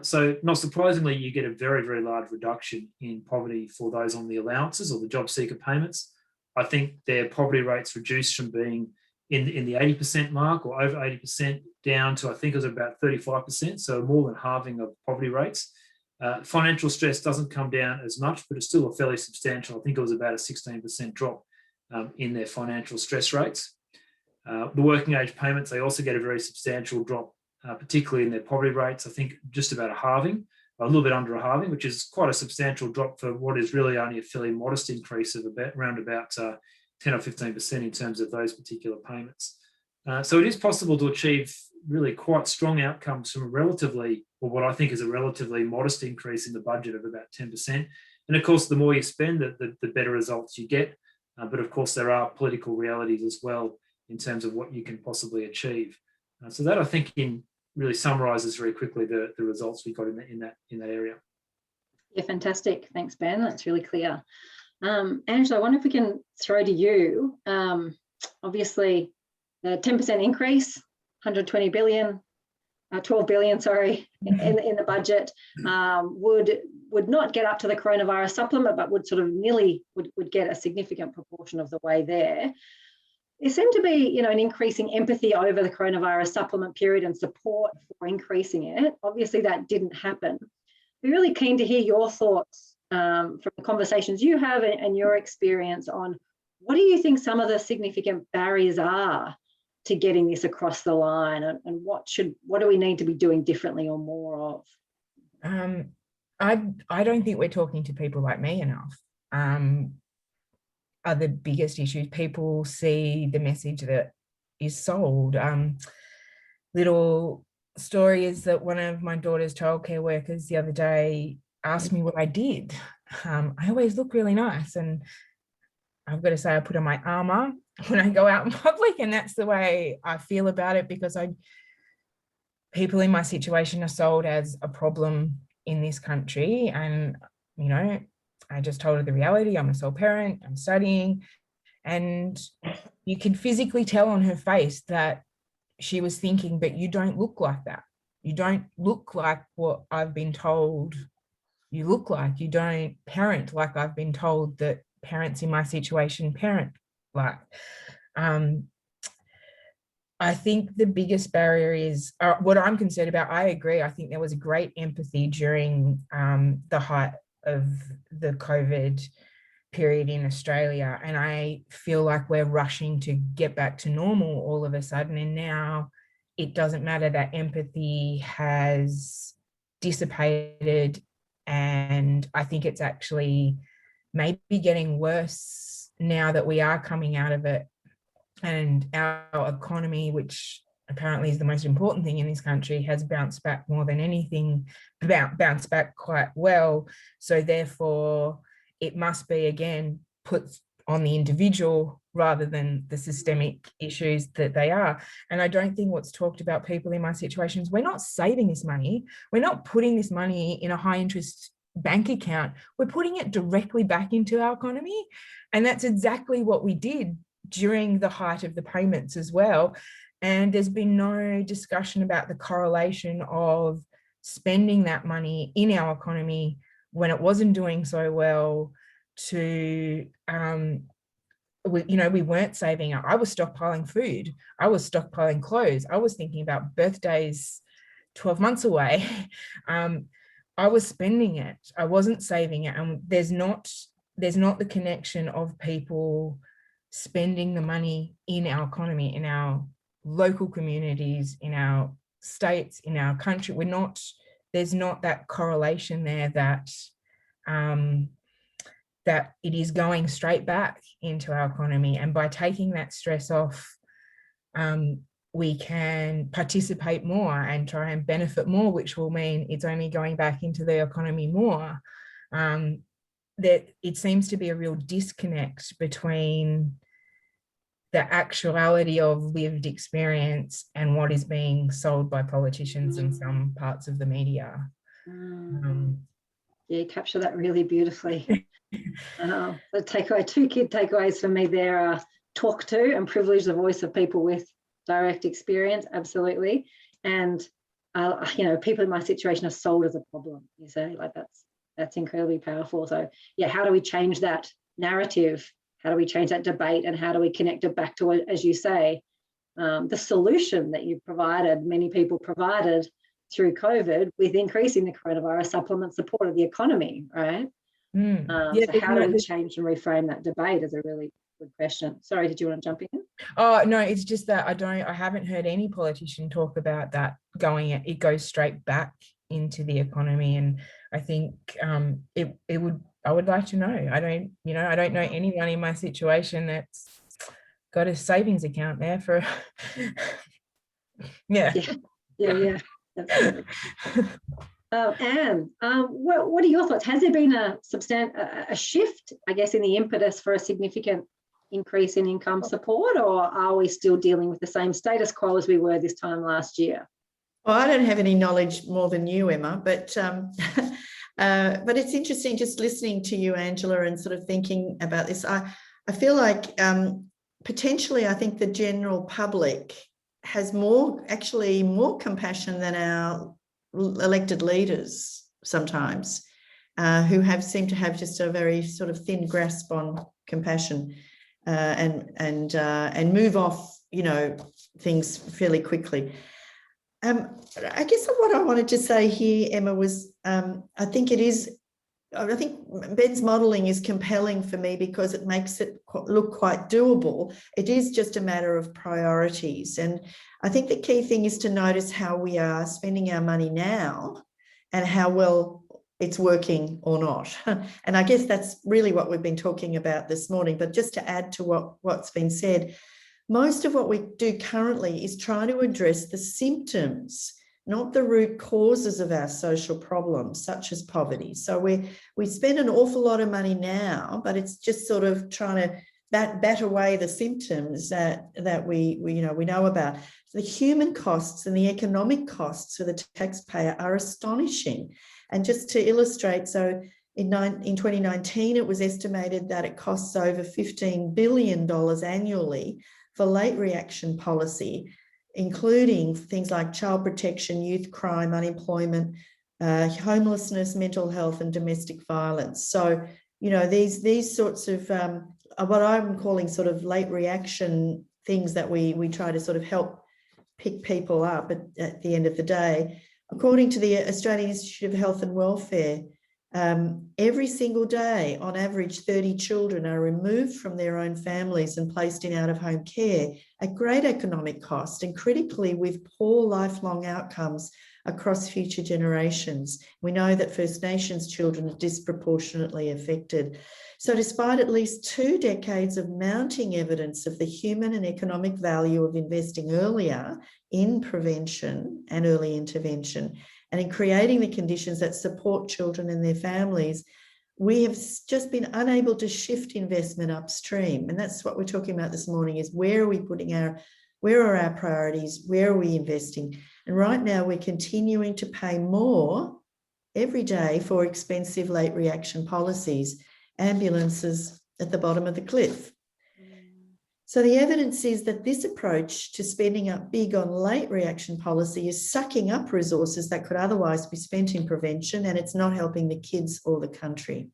Speaker 2: So not surprisingly, you get a very, very large reduction in poverty for those on the allowances or the JobSeeker payments. I think their poverty rates reduced from being in the 80% mark or over 80% down to, I think it was about 35%, so more than halving of poverty rates. Financial stress doesn't come down as much, but it's still a fairly substantial, I think it was about a 16% drop in their financial stress rates. The working age payments, they also get a very substantial drop, particularly in their poverty rates. I think just about a halving, a little bit under a halving, which is quite a substantial drop for what is really only a fairly modest increase of around about 10 or 15% in terms of those particular payments. So it is possible to achieve really quite strong outcomes from a relatively, or what I think is a relatively modest increase in the budget of about 10%. And of course, the more you spend, the better results you get. But of course, there are political realities as well in terms of what you can possibly achieve. So that, I think, really summarises very quickly the results we got in that area.
Speaker 1: Yeah, fantastic. Thanks, Ben. That's really clear. Angela, I wonder if we can throw to you. Obviously, the 10% increase, 120 billion, 12 billion, sorry, in the budget would not get up to the coronavirus supplement, but would sort of nearly would get a significant proportion of the way there. There seemed to be, an increasing empathy over the coronavirus supplement period and support for increasing it. Obviously, that didn't happen. We're really keen to hear your thoughts from the conversations you have and your experience on what do you think some of the significant barriers are to getting this across the line, and what do we need to be doing differently or more of?
Speaker 4: I don't think we're talking to people like me enough. Are the biggest issues. People see the message that is sold. Little story is that one of my daughter's childcare workers the other day asked me what I did. I always look really nice, and I've got to say I put on my armour when I go out in public, and that's the way I feel about it, because people in my situation are sold as a problem in this country. And, I just told her the reality. I'm a sole parent, I'm studying, and you could physically tell on her face that she was thinking, but you don't look like that. You don't look like what I've been told you look like. You don't parent like I've been told that parents in my situation parent like. I think the biggest barrier is what I'm concerned about. I agree. I think there was a great empathy during the height of the COVID period in Australia, and I feel like we're rushing to get back to normal all of a sudden, and now it doesn't matter that empathy has dissipated, and I think it's actually maybe getting worse now that we are coming out of it, and our economy, which apparently is the most important thing in this country, has bounced back more than anything, bounced back quite well. So therefore it must be again put on the individual rather than the systemic issues that they are. And I don't think what's talked about people in my situations, we're not saving this money. We're not putting this money in a high interest bank account. We're putting it directly back into our economy. And that's exactly what we did during the height of the payments as well. And there's been no discussion about the correlation of spending that money in our economy when it wasn't doing so well to, we weren't saving up. I was stockpiling food. I was stockpiling clothes. I was thinking about birthdays 12 months away. I was spending it. I wasn't saving it. And there's not the connection of people spending the money in our economy, in our local communities, in our states, in our country. There's not that correlation there that that it is going straight back into our economy. And by taking that stress off, we can participate more and try and benefit more, which will mean it's only going back into the economy more. That it seems to be a real disconnect between the actuality of lived experience and what is being sold by politicians and some parts of the media.
Speaker 1: Yeah, you capture that really beautifully. The takeaway, two key takeaways for me there are talk to and privilege the voice of people with direct experience, absolutely. And people in my situation are sold as a problem. You say, like, that's incredibly powerful. So yeah, how do we change that narrative? How do we change that debate? And how do we connect it back to, as you say, the solution that you provided, many people provided through COVID with increasing the coronavirus supplement support of the economy, right? So how do we change and reframe that debate is a really good question. Sorry, did you want to jump in?
Speaker 4: Oh, no, it's just that I haven't heard any politician talk about that it goes straight back into the economy. And I think I would like to know. I don't know anyone in my situation that's got a savings account there for yeah. Absolutely.
Speaker 1: Anne, what are your thoughts? Has there been a shift, I guess, in the impetus for a significant increase in income support, or are we still dealing with the same status quo as we were this time last year?
Speaker 3: Well, I don't have any knowledge more than you, Emma, but it's interesting just listening to you, Angela, and sort of thinking about this. I feel like potentially I think the general public has more compassion than our elected leaders sometimes, who seem to have just a very sort of thin grasp on compassion and move off, things fairly quickly. I guess what I wanted to say here, Emma, was I think Ben's modelling is compelling for me because it makes it look quite doable. It is just a matter of priorities. And I think the key thing is to notice how we are spending our money now and how well it's working or not. And I guess that's really what we've been talking about this morning. But just to add to what's been said, most of what we do currently is try to address the symptoms, not the root causes of our social problems, such as poverty. So we spend an awful lot of money now, but it's just sort of trying to bat away the symptoms that we know about. The human costs and the economic costs for the taxpayer are astonishing. And just to illustrate, so in 2019, it was estimated that it costs over $15 billion annually for late reaction policy, including things like child protection, youth crime, unemployment, homelessness, mental health, and domestic violence. So, these sorts of what I'm calling sort of late reaction things that we try to sort of help pick people up at the end of the day. According to the Australian Institute of Health and Welfare, Every single day, on average, 30 children are removed from their own families and placed in out-of-home care at great economic cost and critically with poor lifelong outcomes across future generations. We know that First Nations children are disproportionately affected. So despite at least 2 decades of mounting evidence of the human and economic value of investing earlier in prevention and early intervention, and in creating the conditions that support children and their families, we have just been unable to shift investment upstream. And that's what we're talking about this morning, is where are we putting where are our priorities? Where are we investing? And right now we're continuing to pay more every day for expensive late reaction policies, ambulances at the bottom of the cliff. So the evidence is that this approach to spending up big on late reaction policy is sucking up resources that could otherwise be spent in prevention, and it's not helping the kids or the country.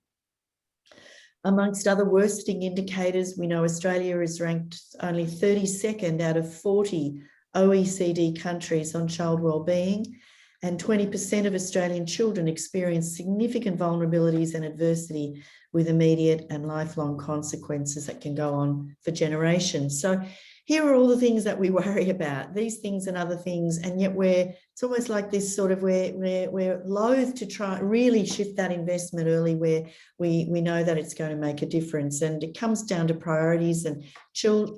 Speaker 3: Amongst other worsting indicators, we know Australia is ranked only 32nd out of 40 OECD countries on child wellbeing, and 20% of Australian children experience significant vulnerabilities and adversity with immediate and lifelong consequences that can go on for generations. So here are all the things that we worry about, these things and other things, and yet it's almost like this sort of, we're loath to try really shift that investment early where we know that it's going to make a difference. And it comes down to priorities, and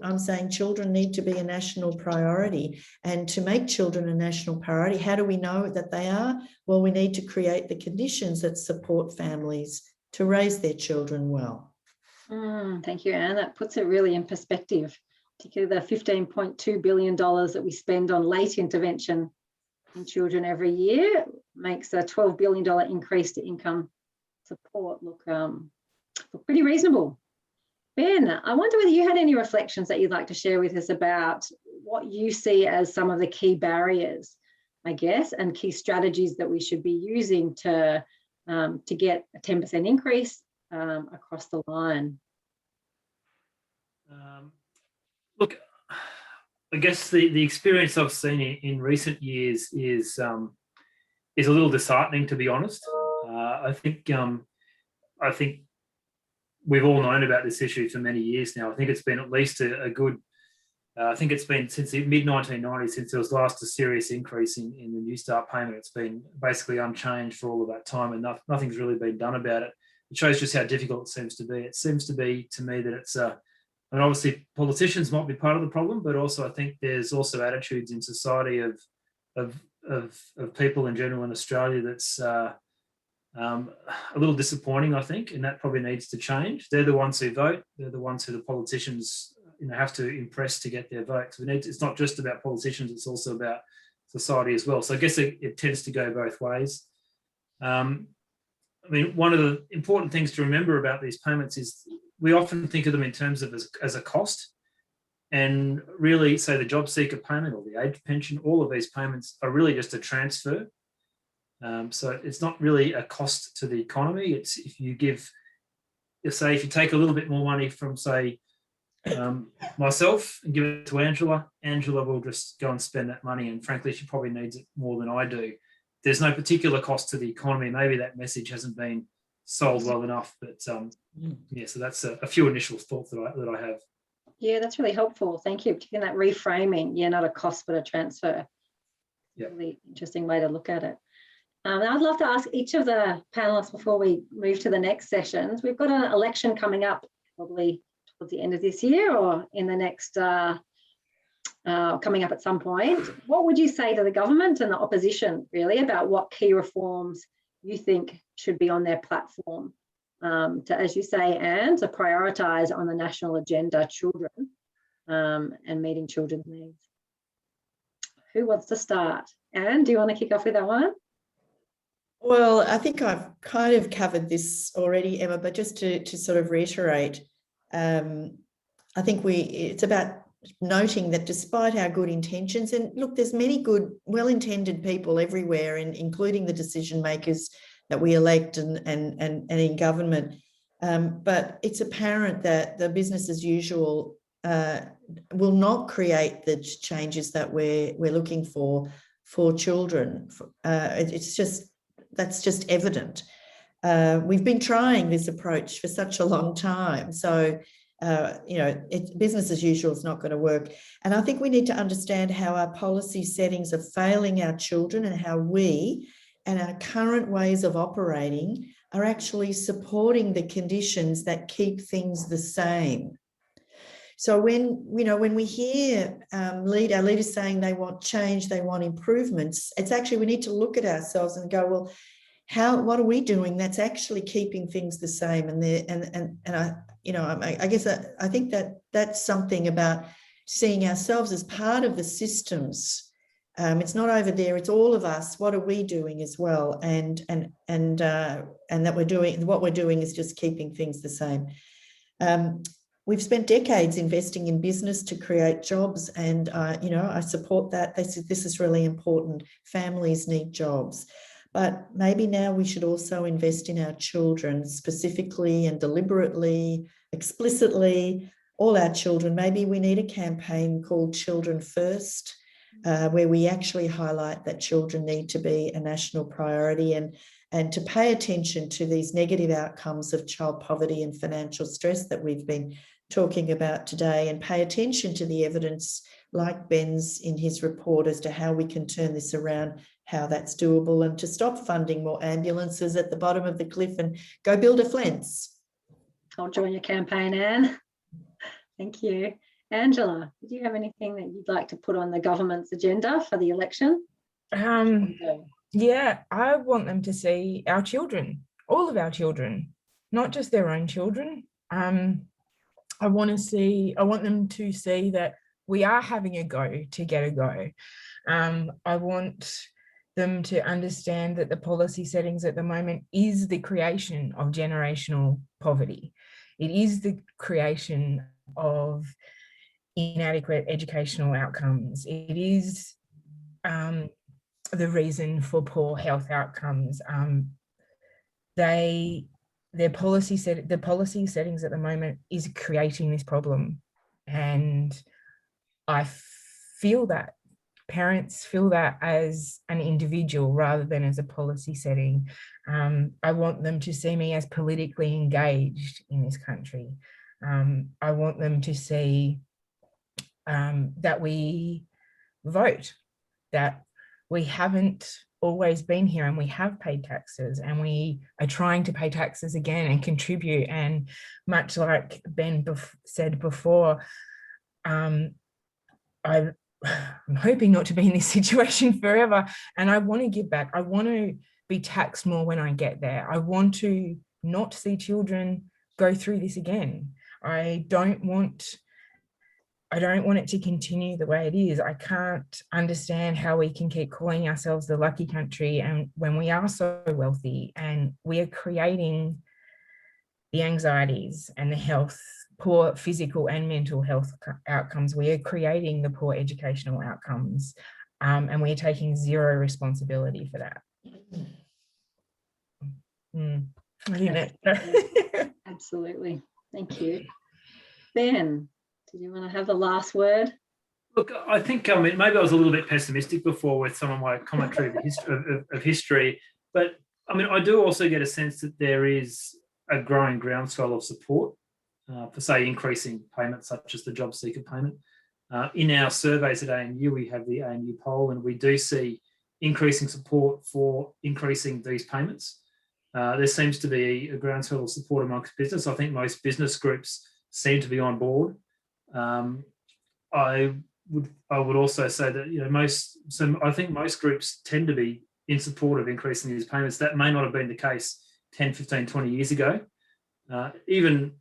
Speaker 3: I'm saying children need to be a national priority. And to make children a national priority, how do we know that they are? Well, we need to create the conditions that support families to raise their children well.
Speaker 1: Thank you, Anne. That puts it really in perspective, particularly the $15.2 billion that we spend on late intervention in children every year makes a $12 billion increase to income support look pretty reasonable. Ben, I wonder whether you had any reflections that you'd like to share with us about what you see as some of the key barriers, I guess, and key strategies that we should be using to get a 10% increase across the line.
Speaker 2: Look, I guess the experience I've seen in recent years is a little disheartening, to be honest. I think we've all known about this issue for many years now. I think it's been at least a good. I think it's been since the mid-1990s, since there was last a serious increase in the New Start payment. It's been basically unchanged for all of that time, and nothing's really been done about it. It shows just how difficult it seems to be. It seems to be, to me, that it's and obviously politicians might be part of the problem, but also I think there's also attitudes in society of people in general in Australia that's a little disappointing, I think, and that probably needs to change. They're the ones who vote. They're the ones who the politicians have to impress to get their votes. It's not just about politicians, it's also about society as well. So I guess it tends to go both ways. I mean, one of the important things to remember about these payments is we often think of them in terms of as a cost, and really, say the JobSeeker payment or the age pension, all of these payments are really just a transfer. So it's not really a cost to the economy. It's if you take a little bit more money from, say, myself and give it to Angela will just go and spend that money, and frankly she probably needs it more than I do. There's no particular cost to the economy. Maybe that message hasn't been sold well enough, but yeah, so that's a few initial thoughts that I have.
Speaker 1: Yeah, that's really helpful, thank you, particularly that reframing. Yeah, not a cost but a transfer. Yeah, really interesting way to look at it. I'd love to ask each of the panelists before we move to the next sessions. We've got an election coming up probably towards the end of this year or in the next coming up at some point. What would you say to the government and the opposition really about what key reforms you think should be on their platform to, as you say, Anne, to prioritise on the national agenda children and meeting children's needs? Who wants to start? Anne, do you want to kick off with that one?
Speaker 3: Well, I think I've kind of covered this already, Emma, but just to sort of reiterate, I think it's about noting that despite our good intentions, and look, there's many good, well-intended people everywhere, and including the decision makers that we elect and in government, but it's apparent that the business as usual will not create the changes that we're looking for children. That's just evident. We've been trying this approach for such a long time. So, business as usual is not going to work. And I think we need to understand how our policy settings are failing our children and how we and our current ways of operating are actually supporting the conditions that keep things the same. So when we hear our leaders saying they want change, they want improvements, it's actually, we need to look at ourselves and go, well, what are we doing that's actually keeping things the same? And I guess I think that that's something about seeing ourselves as part of the systems. It's not over there; it's all of us. What are we doing as well? And that what we're doing is just keeping things the same. We've spent decades investing in business to create jobs, and I support that. This is really important. Families need jobs. But maybe now we should also invest in our children specifically and deliberately, explicitly, all our children. Maybe we need a campaign called Children First, where we actually highlight that children need to be a national priority and to pay attention to these negative outcomes of child poverty and financial stress that we've been talking about today, and pay attention to the evidence like Ben's in his report as to how we can turn this around, how that's doable, and to stop funding more ambulances at the bottom of the cliff and go build a fence.
Speaker 1: I'll join your campaign, Anne. Thank you. Angela, do you have anything that you'd like to put on the government's agenda for the election?
Speaker 4: Yeah, I want them to see our children, all of our children, not just their own children. I want them to see that we are having a go to get a go. I want them to understand that the policy settings at the moment is the creation of generational poverty. It is the creation of inadequate educational outcomes. It is the reason for poor health outcomes. The policy settings at the moment is creating this problem, and I feel that parents feel that as an individual rather than as a policy setting. I want them to see me as politically engaged in this country. I want them to see that we vote, that we haven't always been here, and we have paid taxes, and we are trying to pay taxes again and contribute. And much like Ben said before, I'm hoping not to be in this situation forever, and I want to give back. I want to be taxed more when I get there. I want to not see children go through this again. I don't want it to continue the way it is. I can't understand how we can keep calling ourselves the lucky country, and when we are so wealthy, and we are creating the anxieties and the poor physical and mental health outcomes. We are creating the poor educational outcomes, and we are taking zero responsibility for that. I think that.
Speaker 1: Absolutely. Thank you. Ben, did you want to have the last word?
Speaker 2: Look, I think maybe I was a little bit pessimistic before with some of my commentary of history, but I do also get a sense that there is a growing groundswell of support for, say, increasing payments such as the JobSeeker payment. In our surveys at ANU, we have the ANU poll, and we do see increasing support for increasing these payments. There seems to be a groundswell of support amongst business. I think most business groups seem to be on board. I would also say that I think most groups tend to be in support of increasing these payments. That may not have been the case 10, 15, 20 years ago. Even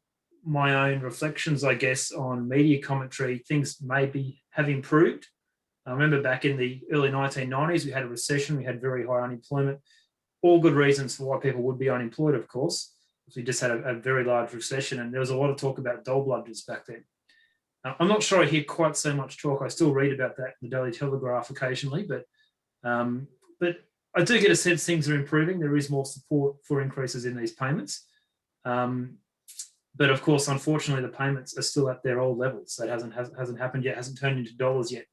Speaker 2: my own reflections, I guess, on media commentary, things maybe have improved. I remember back in the early 1990s, we had a recession, we had very high unemployment, all good reasons for why people would be unemployed, of course. We just had a very large recession, and there was a lot of talk about dole bludgers back then. I'm not sure I hear quite so much talk. I still read about that in the Daily Telegraph occasionally, but I do get a sense things are improving. There is more support for increases in these payments. But of course, unfortunately, the payments are still at their old levels. That hasn't happened yet, hasn't turned into dollars yet.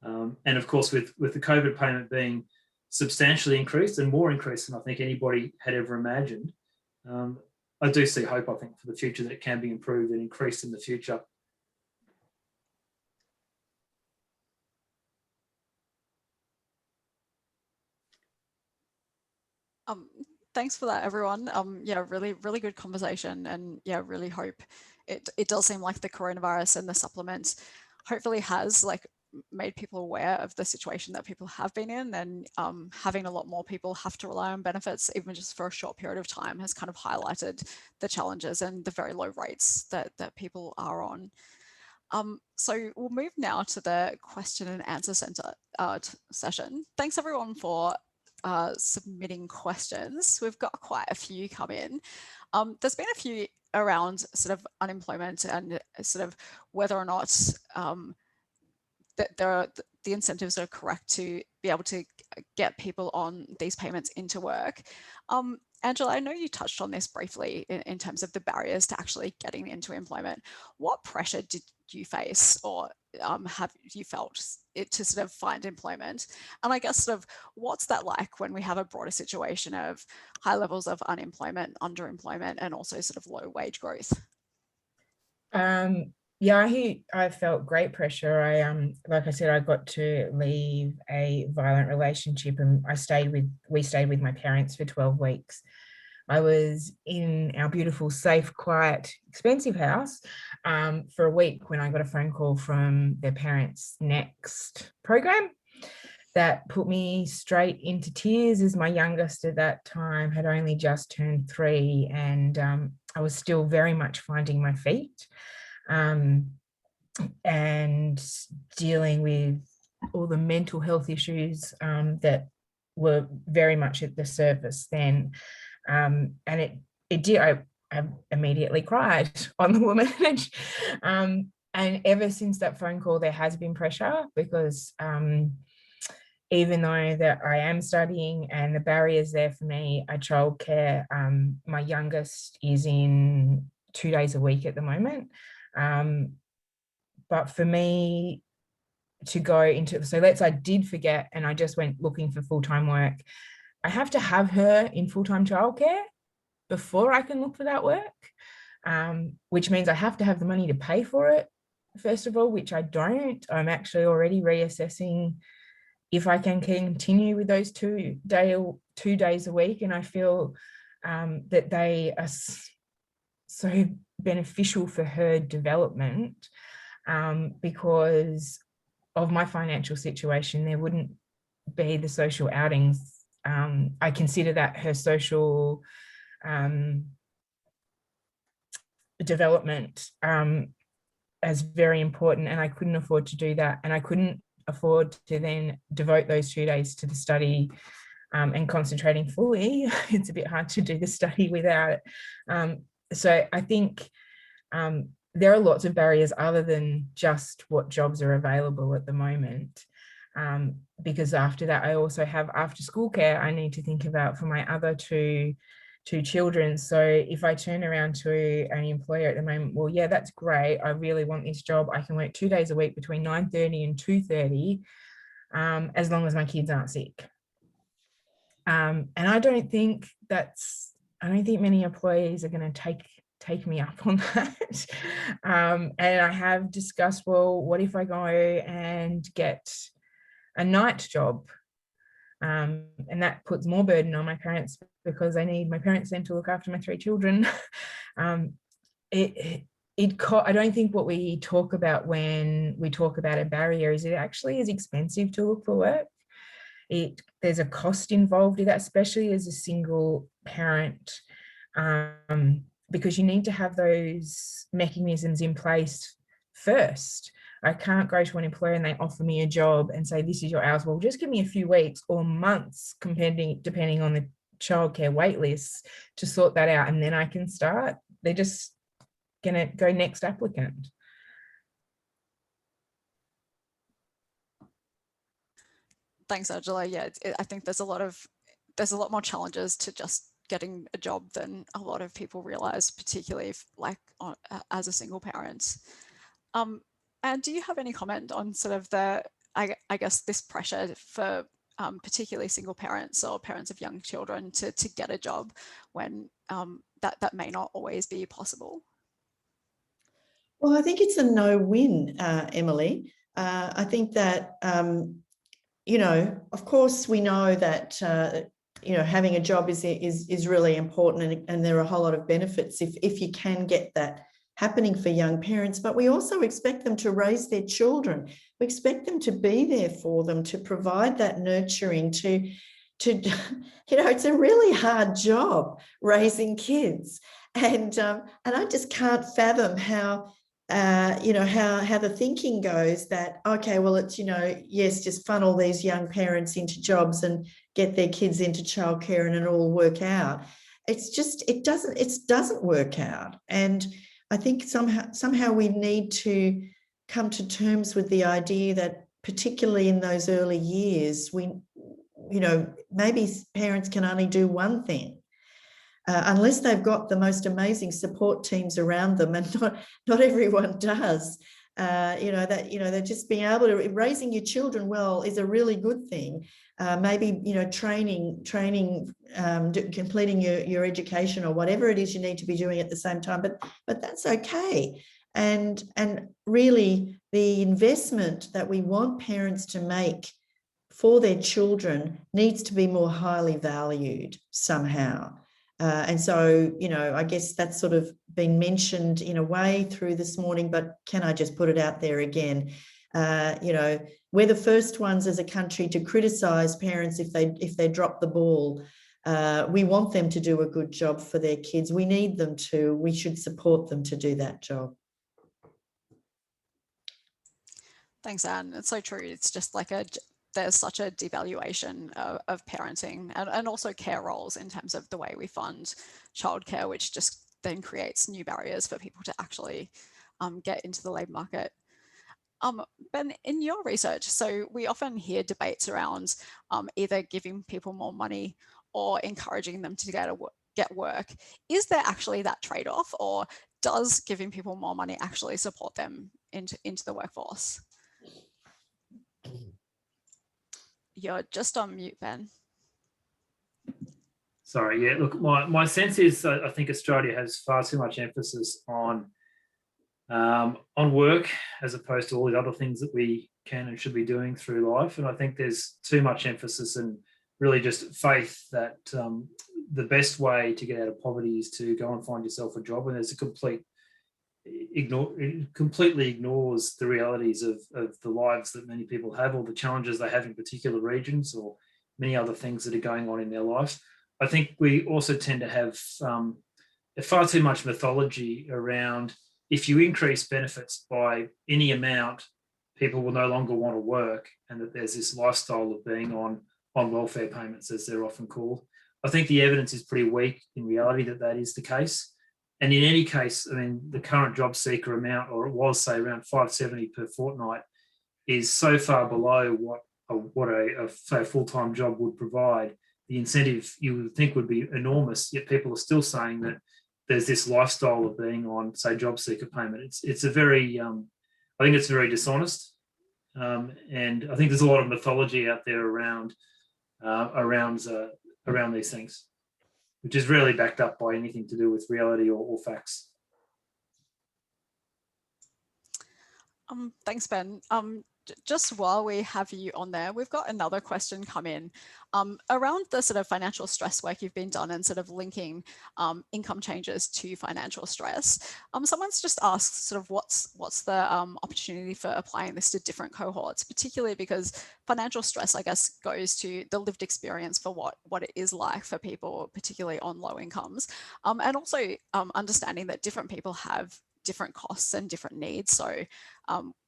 Speaker 2: And of course, with the COVID payment being substantially increased and more increased than I think anybody had ever imagined, I do see hope, I think, for the future, that it can be improved and increased in the future.
Speaker 5: Thanks for that, everyone. Yeah, really good conversation, and yeah, really hope it does seem like the coronavirus and the supplements hopefully has like made people aware of the situation that people have been in, and having a lot more people have to rely on benefits, even just for a short period of time, has kind of highlighted the challenges and the very low rates that people are on. So we'll move now to the question and answer session. Thanks everyone for submitting questions. We've got quite a few come in. There's been a few around sort of unemployment and sort of whether or not that the incentives are correct to be able to get people on these payments into work. Angela, I know you touched on this briefly in terms of the barriers to actually getting into employment. What pressure did you face, or have you felt it to sort of find employment? And I guess sort of what's that like when we have a broader situation of high levels of unemployment, underemployment, and also sort of low wage growth?
Speaker 4: Yeah, I felt great pressure. Like I said, I got to leave a violent relationship, and we stayed with my parents for 12 weeks. I was in our beautiful, safe, quiet, expensive house for a week when I got a phone call from their parents' next program that put me straight into tears, as my youngest at that time had only just turned 3, and I was still very much finding my feet. And dealing with all the mental health issues that were very much at the surface then. And it did, I immediately cried on the woman. And ever since that phone call, there has been pressure, because even though that I am studying and the barriers there for me are childcare, my youngest is in 2 days a week at the moment. But for me to go into, so let's say I did forget and I just went looking for full-time work, I have to have her in full-time childcare before I can look for that work, which means I have to have the money to pay for it, first of all, which I don't. I'm actually already reassessing if I can continue with those 2 days a week, and I feel that they are so beneficial for her development, because of my financial situation. There wouldn't be the social outings. I consider that her social development as very important, and I couldn't afford to do that, and I couldn't afford to then devote those 2 days to the study and concentrating fully. It's a bit hard to do the study without it. So I think there are lots of barriers other than just what jobs are available at the moment. Because after that, I also have after school care I need to think about for my other two children. So if I turn around to an employer at the moment, well, yeah, that's great, I really want this job, I can work 2 days a week between 9:30 and 2:30, as long as my kids aren't sick. And I don't think many employees are going to take me up on that. And I have discussed, well, what if I go and get a night job? And that puts more burden on my parents, because I need my parents then to look after my 3 children. I don't think what we talk about when we talk about a barrier is it actually is expensive to look for work. There's a cost involved in that, especially as a single parent, because you need to have those mechanisms in place first. I can't go to an employer and they offer me a job and say, this is your hours. Well, just give me a few weeks or months, depending on the childcare wait lists, to sort that out, and then I can start. They're just going to go next applicant.
Speaker 5: Thanks, Angela. Yeah, I think there's a lot more challenges to just getting a job than a lot of people realize, particularly as a single parent. And do you have any comment on sort of I guess this pressure for particularly single parents or parents of young children to get a job when that may not always be possible?
Speaker 3: Well, I think it's a no-win, Emily. I think that, you know, of course, we know that, you know, having a job is really important, and there are a whole lot of benefits if you can get that happening for young parents, but we also expect them to raise their children. We expect them to be there for them, to provide that nurturing, to you know, it's a really hard job raising kids, and I just can't fathom how you know, how the thinking goes that, okay, well, it's, you know, yes, just funnel these young parents into jobs and get their kids into childcare and it'll all work out. It's just, it doesn't work out. And I think somehow we need to come to terms with the idea that, particularly in those early years, you know, maybe parents can only do one thing. Unless they've got the most amazing support teams around them, and not everyone does. You know, that, you know, they're just being able to, raising your children well is a really good thing. Maybe, you know, training, completing your education or whatever it is you need to be doing at the same time, but that's okay. And really, the investment that we want parents to make for their children needs to be more highly valued somehow. And so, you know, I guess that's sort of been mentioned in a way through this morning, but can I just put it out there again? You know, we're the first ones as a country to criticise parents if they drop the ball. We want them to do a good job for their kids. We need them to. We should support them to do that job.
Speaker 5: Thanks, Anne. It's so true. It's just like there's such a devaluation of parenting and also care roles in terms of the way we fund childcare, which just then creates new barriers for people to actually get into the labour market. Ben, in your research, so we often hear debates around either giving people more money or encouraging them to get work. Is there actually that trade-off, or does giving people more money actually support them into the workforce? You're just on mute, Ben.
Speaker 2: Sorry, yeah, look, my sense is I think Australia has far too much emphasis on work as opposed to all the other things that we can and should be doing through life. And I think there's too much emphasis and really just faith that the best way to get out of poverty is to go and find yourself a job. And there's a it completely ignores the realities of the lives that many people have, or the challenges they have in particular regions, or many other things that are going on in their life. I think we also tend to have far too much mythology around, if you increase benefits by any amount, people will no longer want to work, and that there's this lifestyle of being on welfare payments, as they're often called. I think the evidence is pretty weak in reality that is the case. And in any case, I mean, the current JobSeeker amount, or it was, say, around $570 per fortnight, is so far below what a full-time job would provide. The incentive you would think would be enormous, yet people are still saying that there's this lifestyle of being on, say, JobSeeker payment. It's a very, I think it's very dishonest, and I think there's a lot of mythology out there around these things, which is rarely backed up by anything to do with reality or facts.
Speaker 5: Thanks, Ben. Just while we have you on there, we've got another question come in around the sort of financial stress work you've been done and sort of linking income changes to financial stress. Someone's just asked sort of what's the opportunity for applying this to different cohorts, particularly because financial stress, I guess, goes to the lived experience for what it is like for people, particularly on low incomes, and also understanding that different people have different costs and different needs. So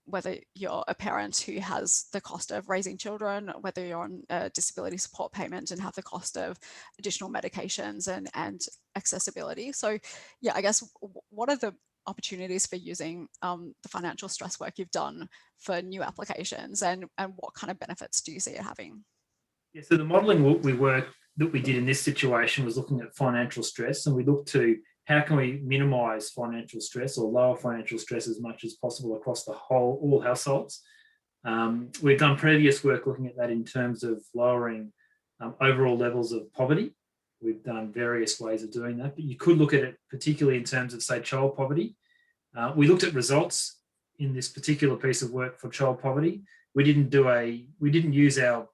Speaker 5: whether you're a parent who has the cost of raising children, whether you're on a disability support payment and have the cost of additional medications and accessibility. So yeah, I guess what are the opportunities for using the financial stress work you've done for new applications, and what kind of benefits do you see it having?
Speaker 2: Yeah, so the modelling work that we did in this situation was looking at financial stress, and we looked to how can we minimise financial stress or lower financial stress as much as possible across all households. We've done previous work looking at that in terms of lowering overall levels of poverty, We've done various ways of doing that, but you could look at it particularly in terms of, say, child poverty. We looked at results in this particular piece of work for child poverty. We didn't use our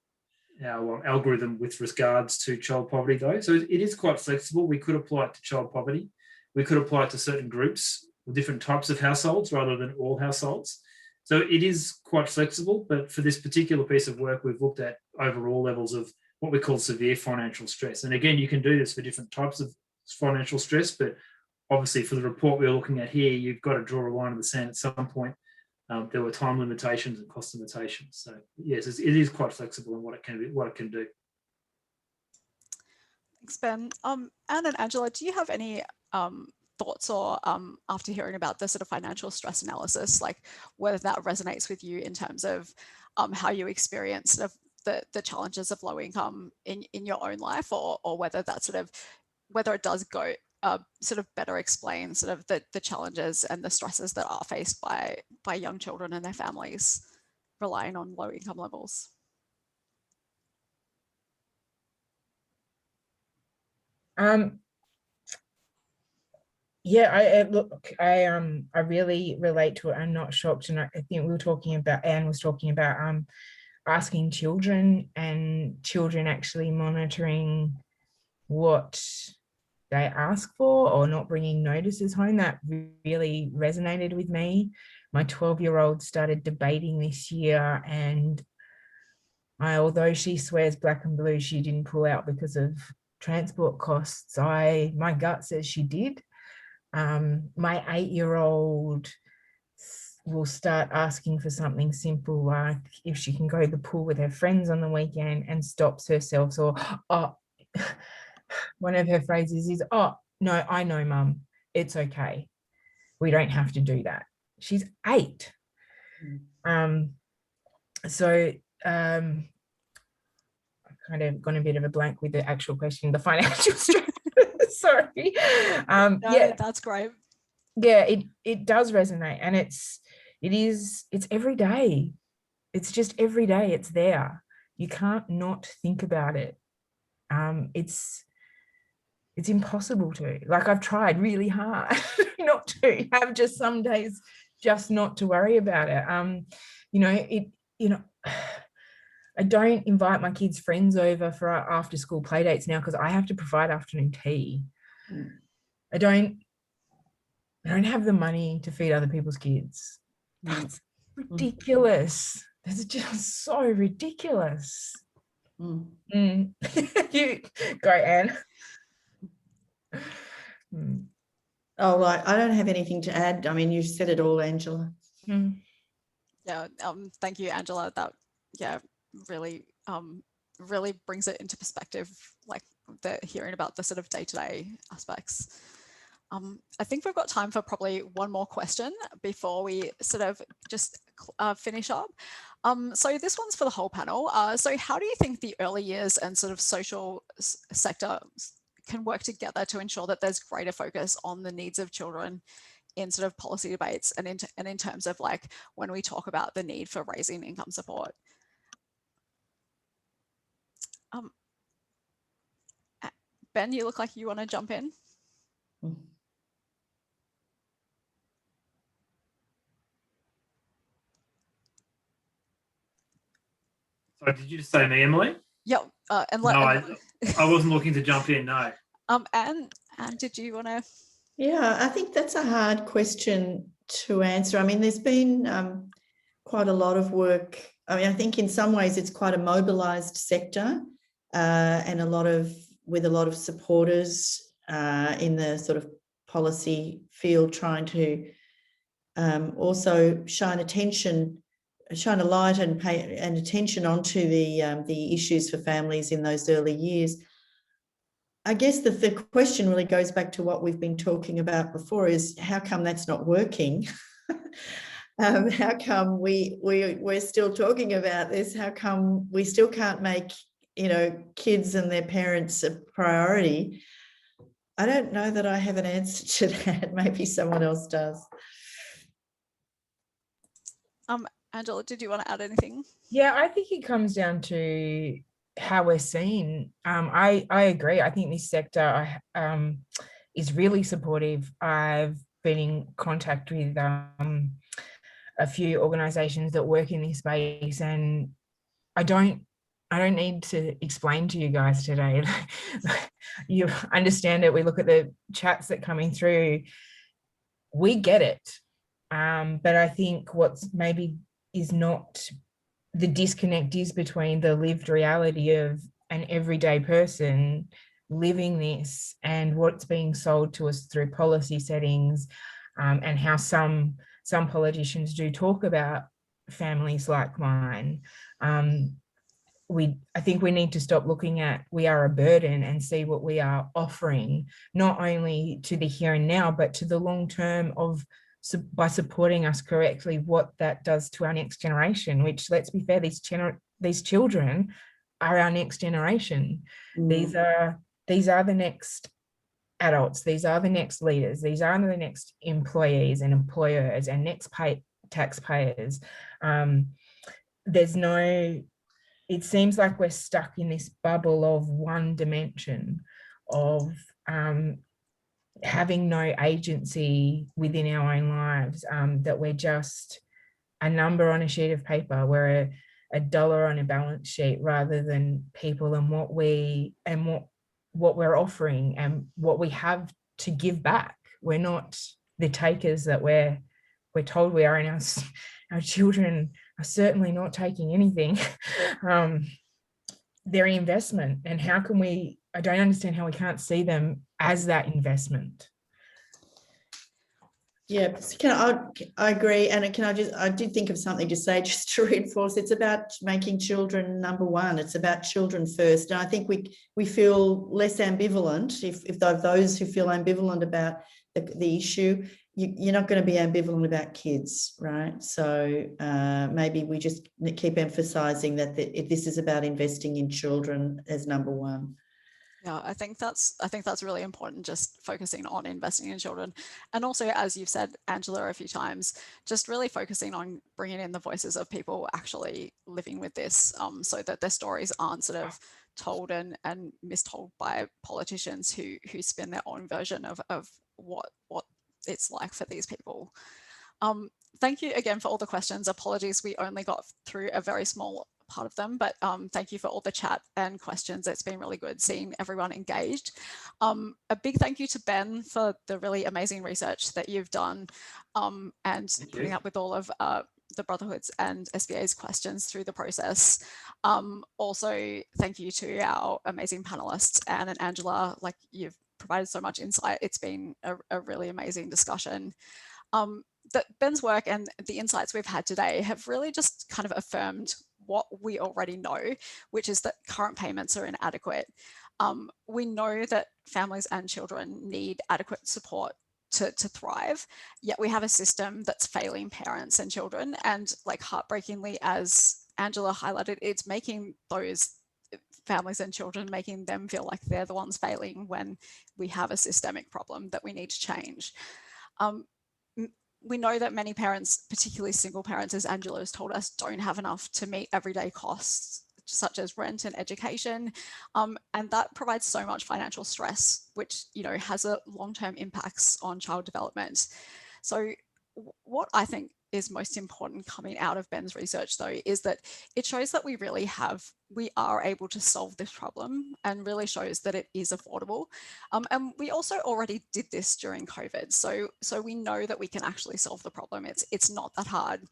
Speaker 2: algorithm with regards to child poverty though. So it is quite flexible. We could apply it to child poverty. We could apply it to certain groups or different types of households rather than all households. So it is quite flexible, but for this particular piece of work, we've looked at overall levels of what we call severe financial stress. And again, you can do this for different types of financial stress, but obviously for the report we're looking at here, you've got to draw a line in the sand at some point. There were time limitations and cost limitations. So yes, it is quite flexible in what it can do.
Speaker 5: Thanks, Ben. Anne and Angela, do you have any thoughts or after hearing about the sort of financial stress analysis, like whether that resonates with you in terms of how you experience sort of the challenges of low income in your own life, or whether that sort of, whether it does go sort of better explain sort of the challenges and the stresses that are faced by young children and their families relying on low income levels?
Speaker 4: Yeah, I really relate to it. I'm not shocked, and I think we were talking about, Anne was talking about asking children and children actually monitoring what they ask for or not bringing notices home. That really resonated with me. My 12-year-old started debating this year, and although she swears black and blue she didn't pull out because of transport costs, my gut says she did. My 8-year-old will start asking for something simple, like if she can go to the pool with her friends on the weekend, and stops herself. So, one of her phrases is, "Oh, no, I know, Mum, it's okay. We don't have to do that." She's 8. So I've kind of gone a bit of a blank with the actual question, the financial stress. Sorry.
Speaker 5: No,
Speaker 4: yeah,
Speaker 5: that's great.
Speaker 4: Yeah, it does resonate, and it's every day. It's just every day. It's there. You can't not think about it. It's impossible to. Like, I've tried really hard not to have just some days just not to worry about it. I don't invite my kids' friends over for our after school play dates now because I have to provide afternoon tea. I don't have the money to feed other people's kids. That's ridiculous. That's just so ridiculous. You go, Anne.
Speaker 3: Oh, right. I don't have anything to add. I mean, you've said it all, Angela.
Speaker 5: Yeah, thank you, Angela. That, yeah, really brings it into perspective, like hearing about the sort of day-to-day aspects. I think we've got time for probably one more question before we sort of just finish up. So this one's for the whole panel. So how do you think the early years and sort of social sector can work together to ensure that there's greater focus on the needs of children in sort of policy debates and in terms of, like, when we talk about the need for raising income support? Ben, you look like you want to jump in.
Speaker 2: Sorry, did you just say me, Emily?
Speaker 5: Yeah.
Speaker 2: No, I wasn't looking to jump in, no.
Speaker 5: And did you want to?
Speaker 3: Yeah, I think that's a hard question to answer. I mean, there's been quite a lot of work. I mean, I think in some ways it's quite a mobilised sector and with a lot of supporters in the sort of policy field, trying to also shine a light and pay attention onto the issues for families in those early years. I guess the question really goes back to what we've been talking about before, is how come that's not working? How come we're still talking about this? How come we still can't make, kids and their parents a priority? I don't know that I have an answer to that. Maybe someone else does.
Speaker 5: Angela, did you want to add anything?
Speaker 4: Yeah, I think it comes down to how we're seen. I agree. I think this sector is really supportive. I've been in contact with a few organisations that work in this space, and I don't need to explain to you guys today. You understand it. We look at the chats that are coming through. We get it. But I think what's maybe is not the disconnect is between the lived reality of an everyday person living this and what's being sold to us through policy settings, and how some politicians do talk about families like mine. I think we need to stop looking at we are a burden and see what we are offering, not only to the here and now, but to the long term of by supporting us correctly, what that does to our next generation, which, let's be fair, these children are our next generation. These are the next adults. These are the next leaders. These are the next employees and employers and next taxpayers. It seems like we're stuck in this bubble of one dimension of having no agency within our own lives, that we're just a number on a sheet of paper. We're a dollar on a balance sheet rather than people and what we're offering and what we have to give back. We're not the takers that we're told we are, and our children are certainly not taking anything. They're an investment, and I don't understand how we can't see them as that investment.
Speaker 3: Yeah, I agree. And I did think of something to say just to reinforce. It's about making children number one. It's about children first. And I think we feel less ambivalent if those who feel ambivalent about the issue, you're not going to be ambivalent about kids, right? So maybe we just keep emphasising that this is about investing in children as number one.
Speaker 5: Yeah, I think that's really important, just focusing on investing in children. And also, as you've said, Angela, a few times, just really focusing on bringing in the voices of people actually living with this, so that their stories aren't sort of told and mistold by politicians who spin their own version of what it's like for these people. Thank you again for all the questions. Apologies, we only got through a very small part of them, but thank you for all the chat and questions. It's been really good seeing everyone engaged. A big thank you to Ben for the really amazing research that you've done, and putting up with all of the Brotherhood's and SBA's questions through the process. Also, thank you to our amazing panelists, Anne and Angela. Like, you've provided so much insight. It's been a really amazing discussion. That Ben's work and the insights we've had today have really just kind of affirmed what we already know, which is that current payments are inadequate. We know that families and children need adequate support to thrive, yet we have a system that's failing parents and children. And, like, heartbreakingly, as Angela highlighted, it's making those families and children, making them feel like they're the ones failing when we have a systemic problem that we need to change. We know that many parents, particularly single parents, as Angela has told us, don't have enough to meet everyday costs such as rent and education, and that provides so much financial stress, which, you know, has a long-term impacts on child development. So what I think is most important coming out of Ben's research, though, is that it shows that we are able to solve this problem, and really shows that it is affordable. And we also already did this during COVID. So we know that we can actually solve the problem. It's not that hard.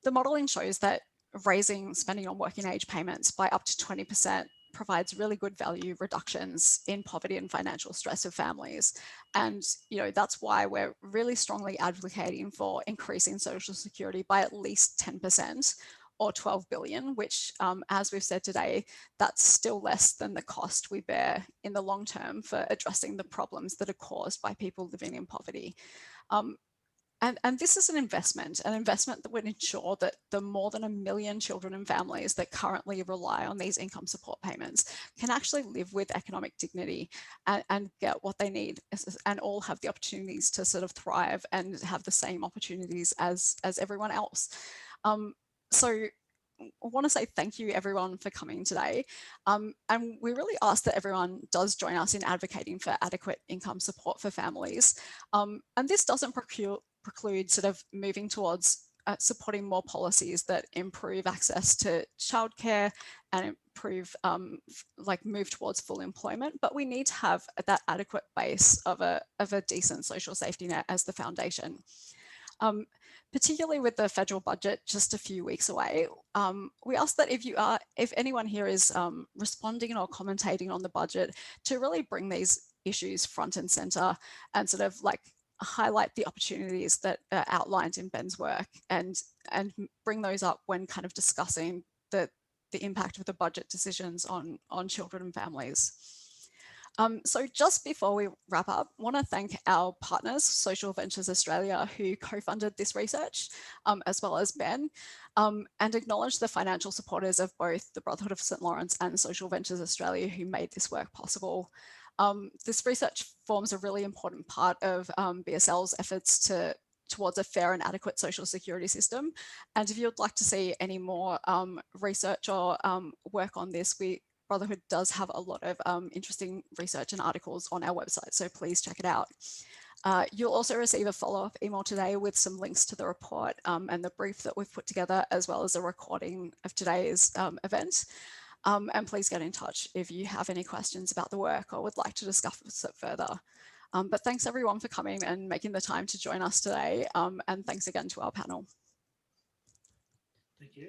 Speaker 5: The modeling shows that raising spending on working age payments by up to 20% provides really good value reductions in poverty and financial stress of families. And, you know, that's why we're really strongly advocating for increasing Social Security by at least 10%, or 12 billion, which, as we've said today, that's still less than the cost we bear in the long term for addressing the problems that are caused by people living in poverty. And this is an investment that would ensure that the more than 1 million children and families that currently rely on these income support payments can actually live with economic dignity and get what they need, and all have the opportunities to sort of thrive and have the same opportunities as everyone else. So want to say thank you everyone for coming today. And we really ask that everyone does join us in advocating for adequate income support for families. And this doesn't preclude sort of moving towards supporting more policies that improve access to childcare and improve, move towards full employment. But we need to have that adequate base of a decent social safety net as the foundation. Particularly with the federal budget just a few weeks away, we ask that if anyone here is responding or commentating on the budget, to really bring these issues front and center and sort of like highlight the opportunities that are outlined in Ben's work and bring those up when kind of discussing the impact of the budget decisions on children and families. So just before we wrap up, I want to thank our partners, Social Ventures Australia, who co-funded this research, as well as Ben, and acknowledge the financial supporters of both the Brotherhood of St Laurence and Social Ventures Australia who made this work possible. This research forms a really important part of BSL's efforts towards a fair and adequate social security system. And if you'd like to see any more research or work on this, Brotherhood does have a lot of interesting research and articles on our website, so please check it out. You'll also receive a follow-up email today with some links to the report and the brief that we've put together, as well as a recording of today's event. And please get in touch if you have any questions about the work or would like to discuss it further. But thanks everyone for coming and making the time to join us today. And thanks again to our panel.
Speaker 2: Thank you.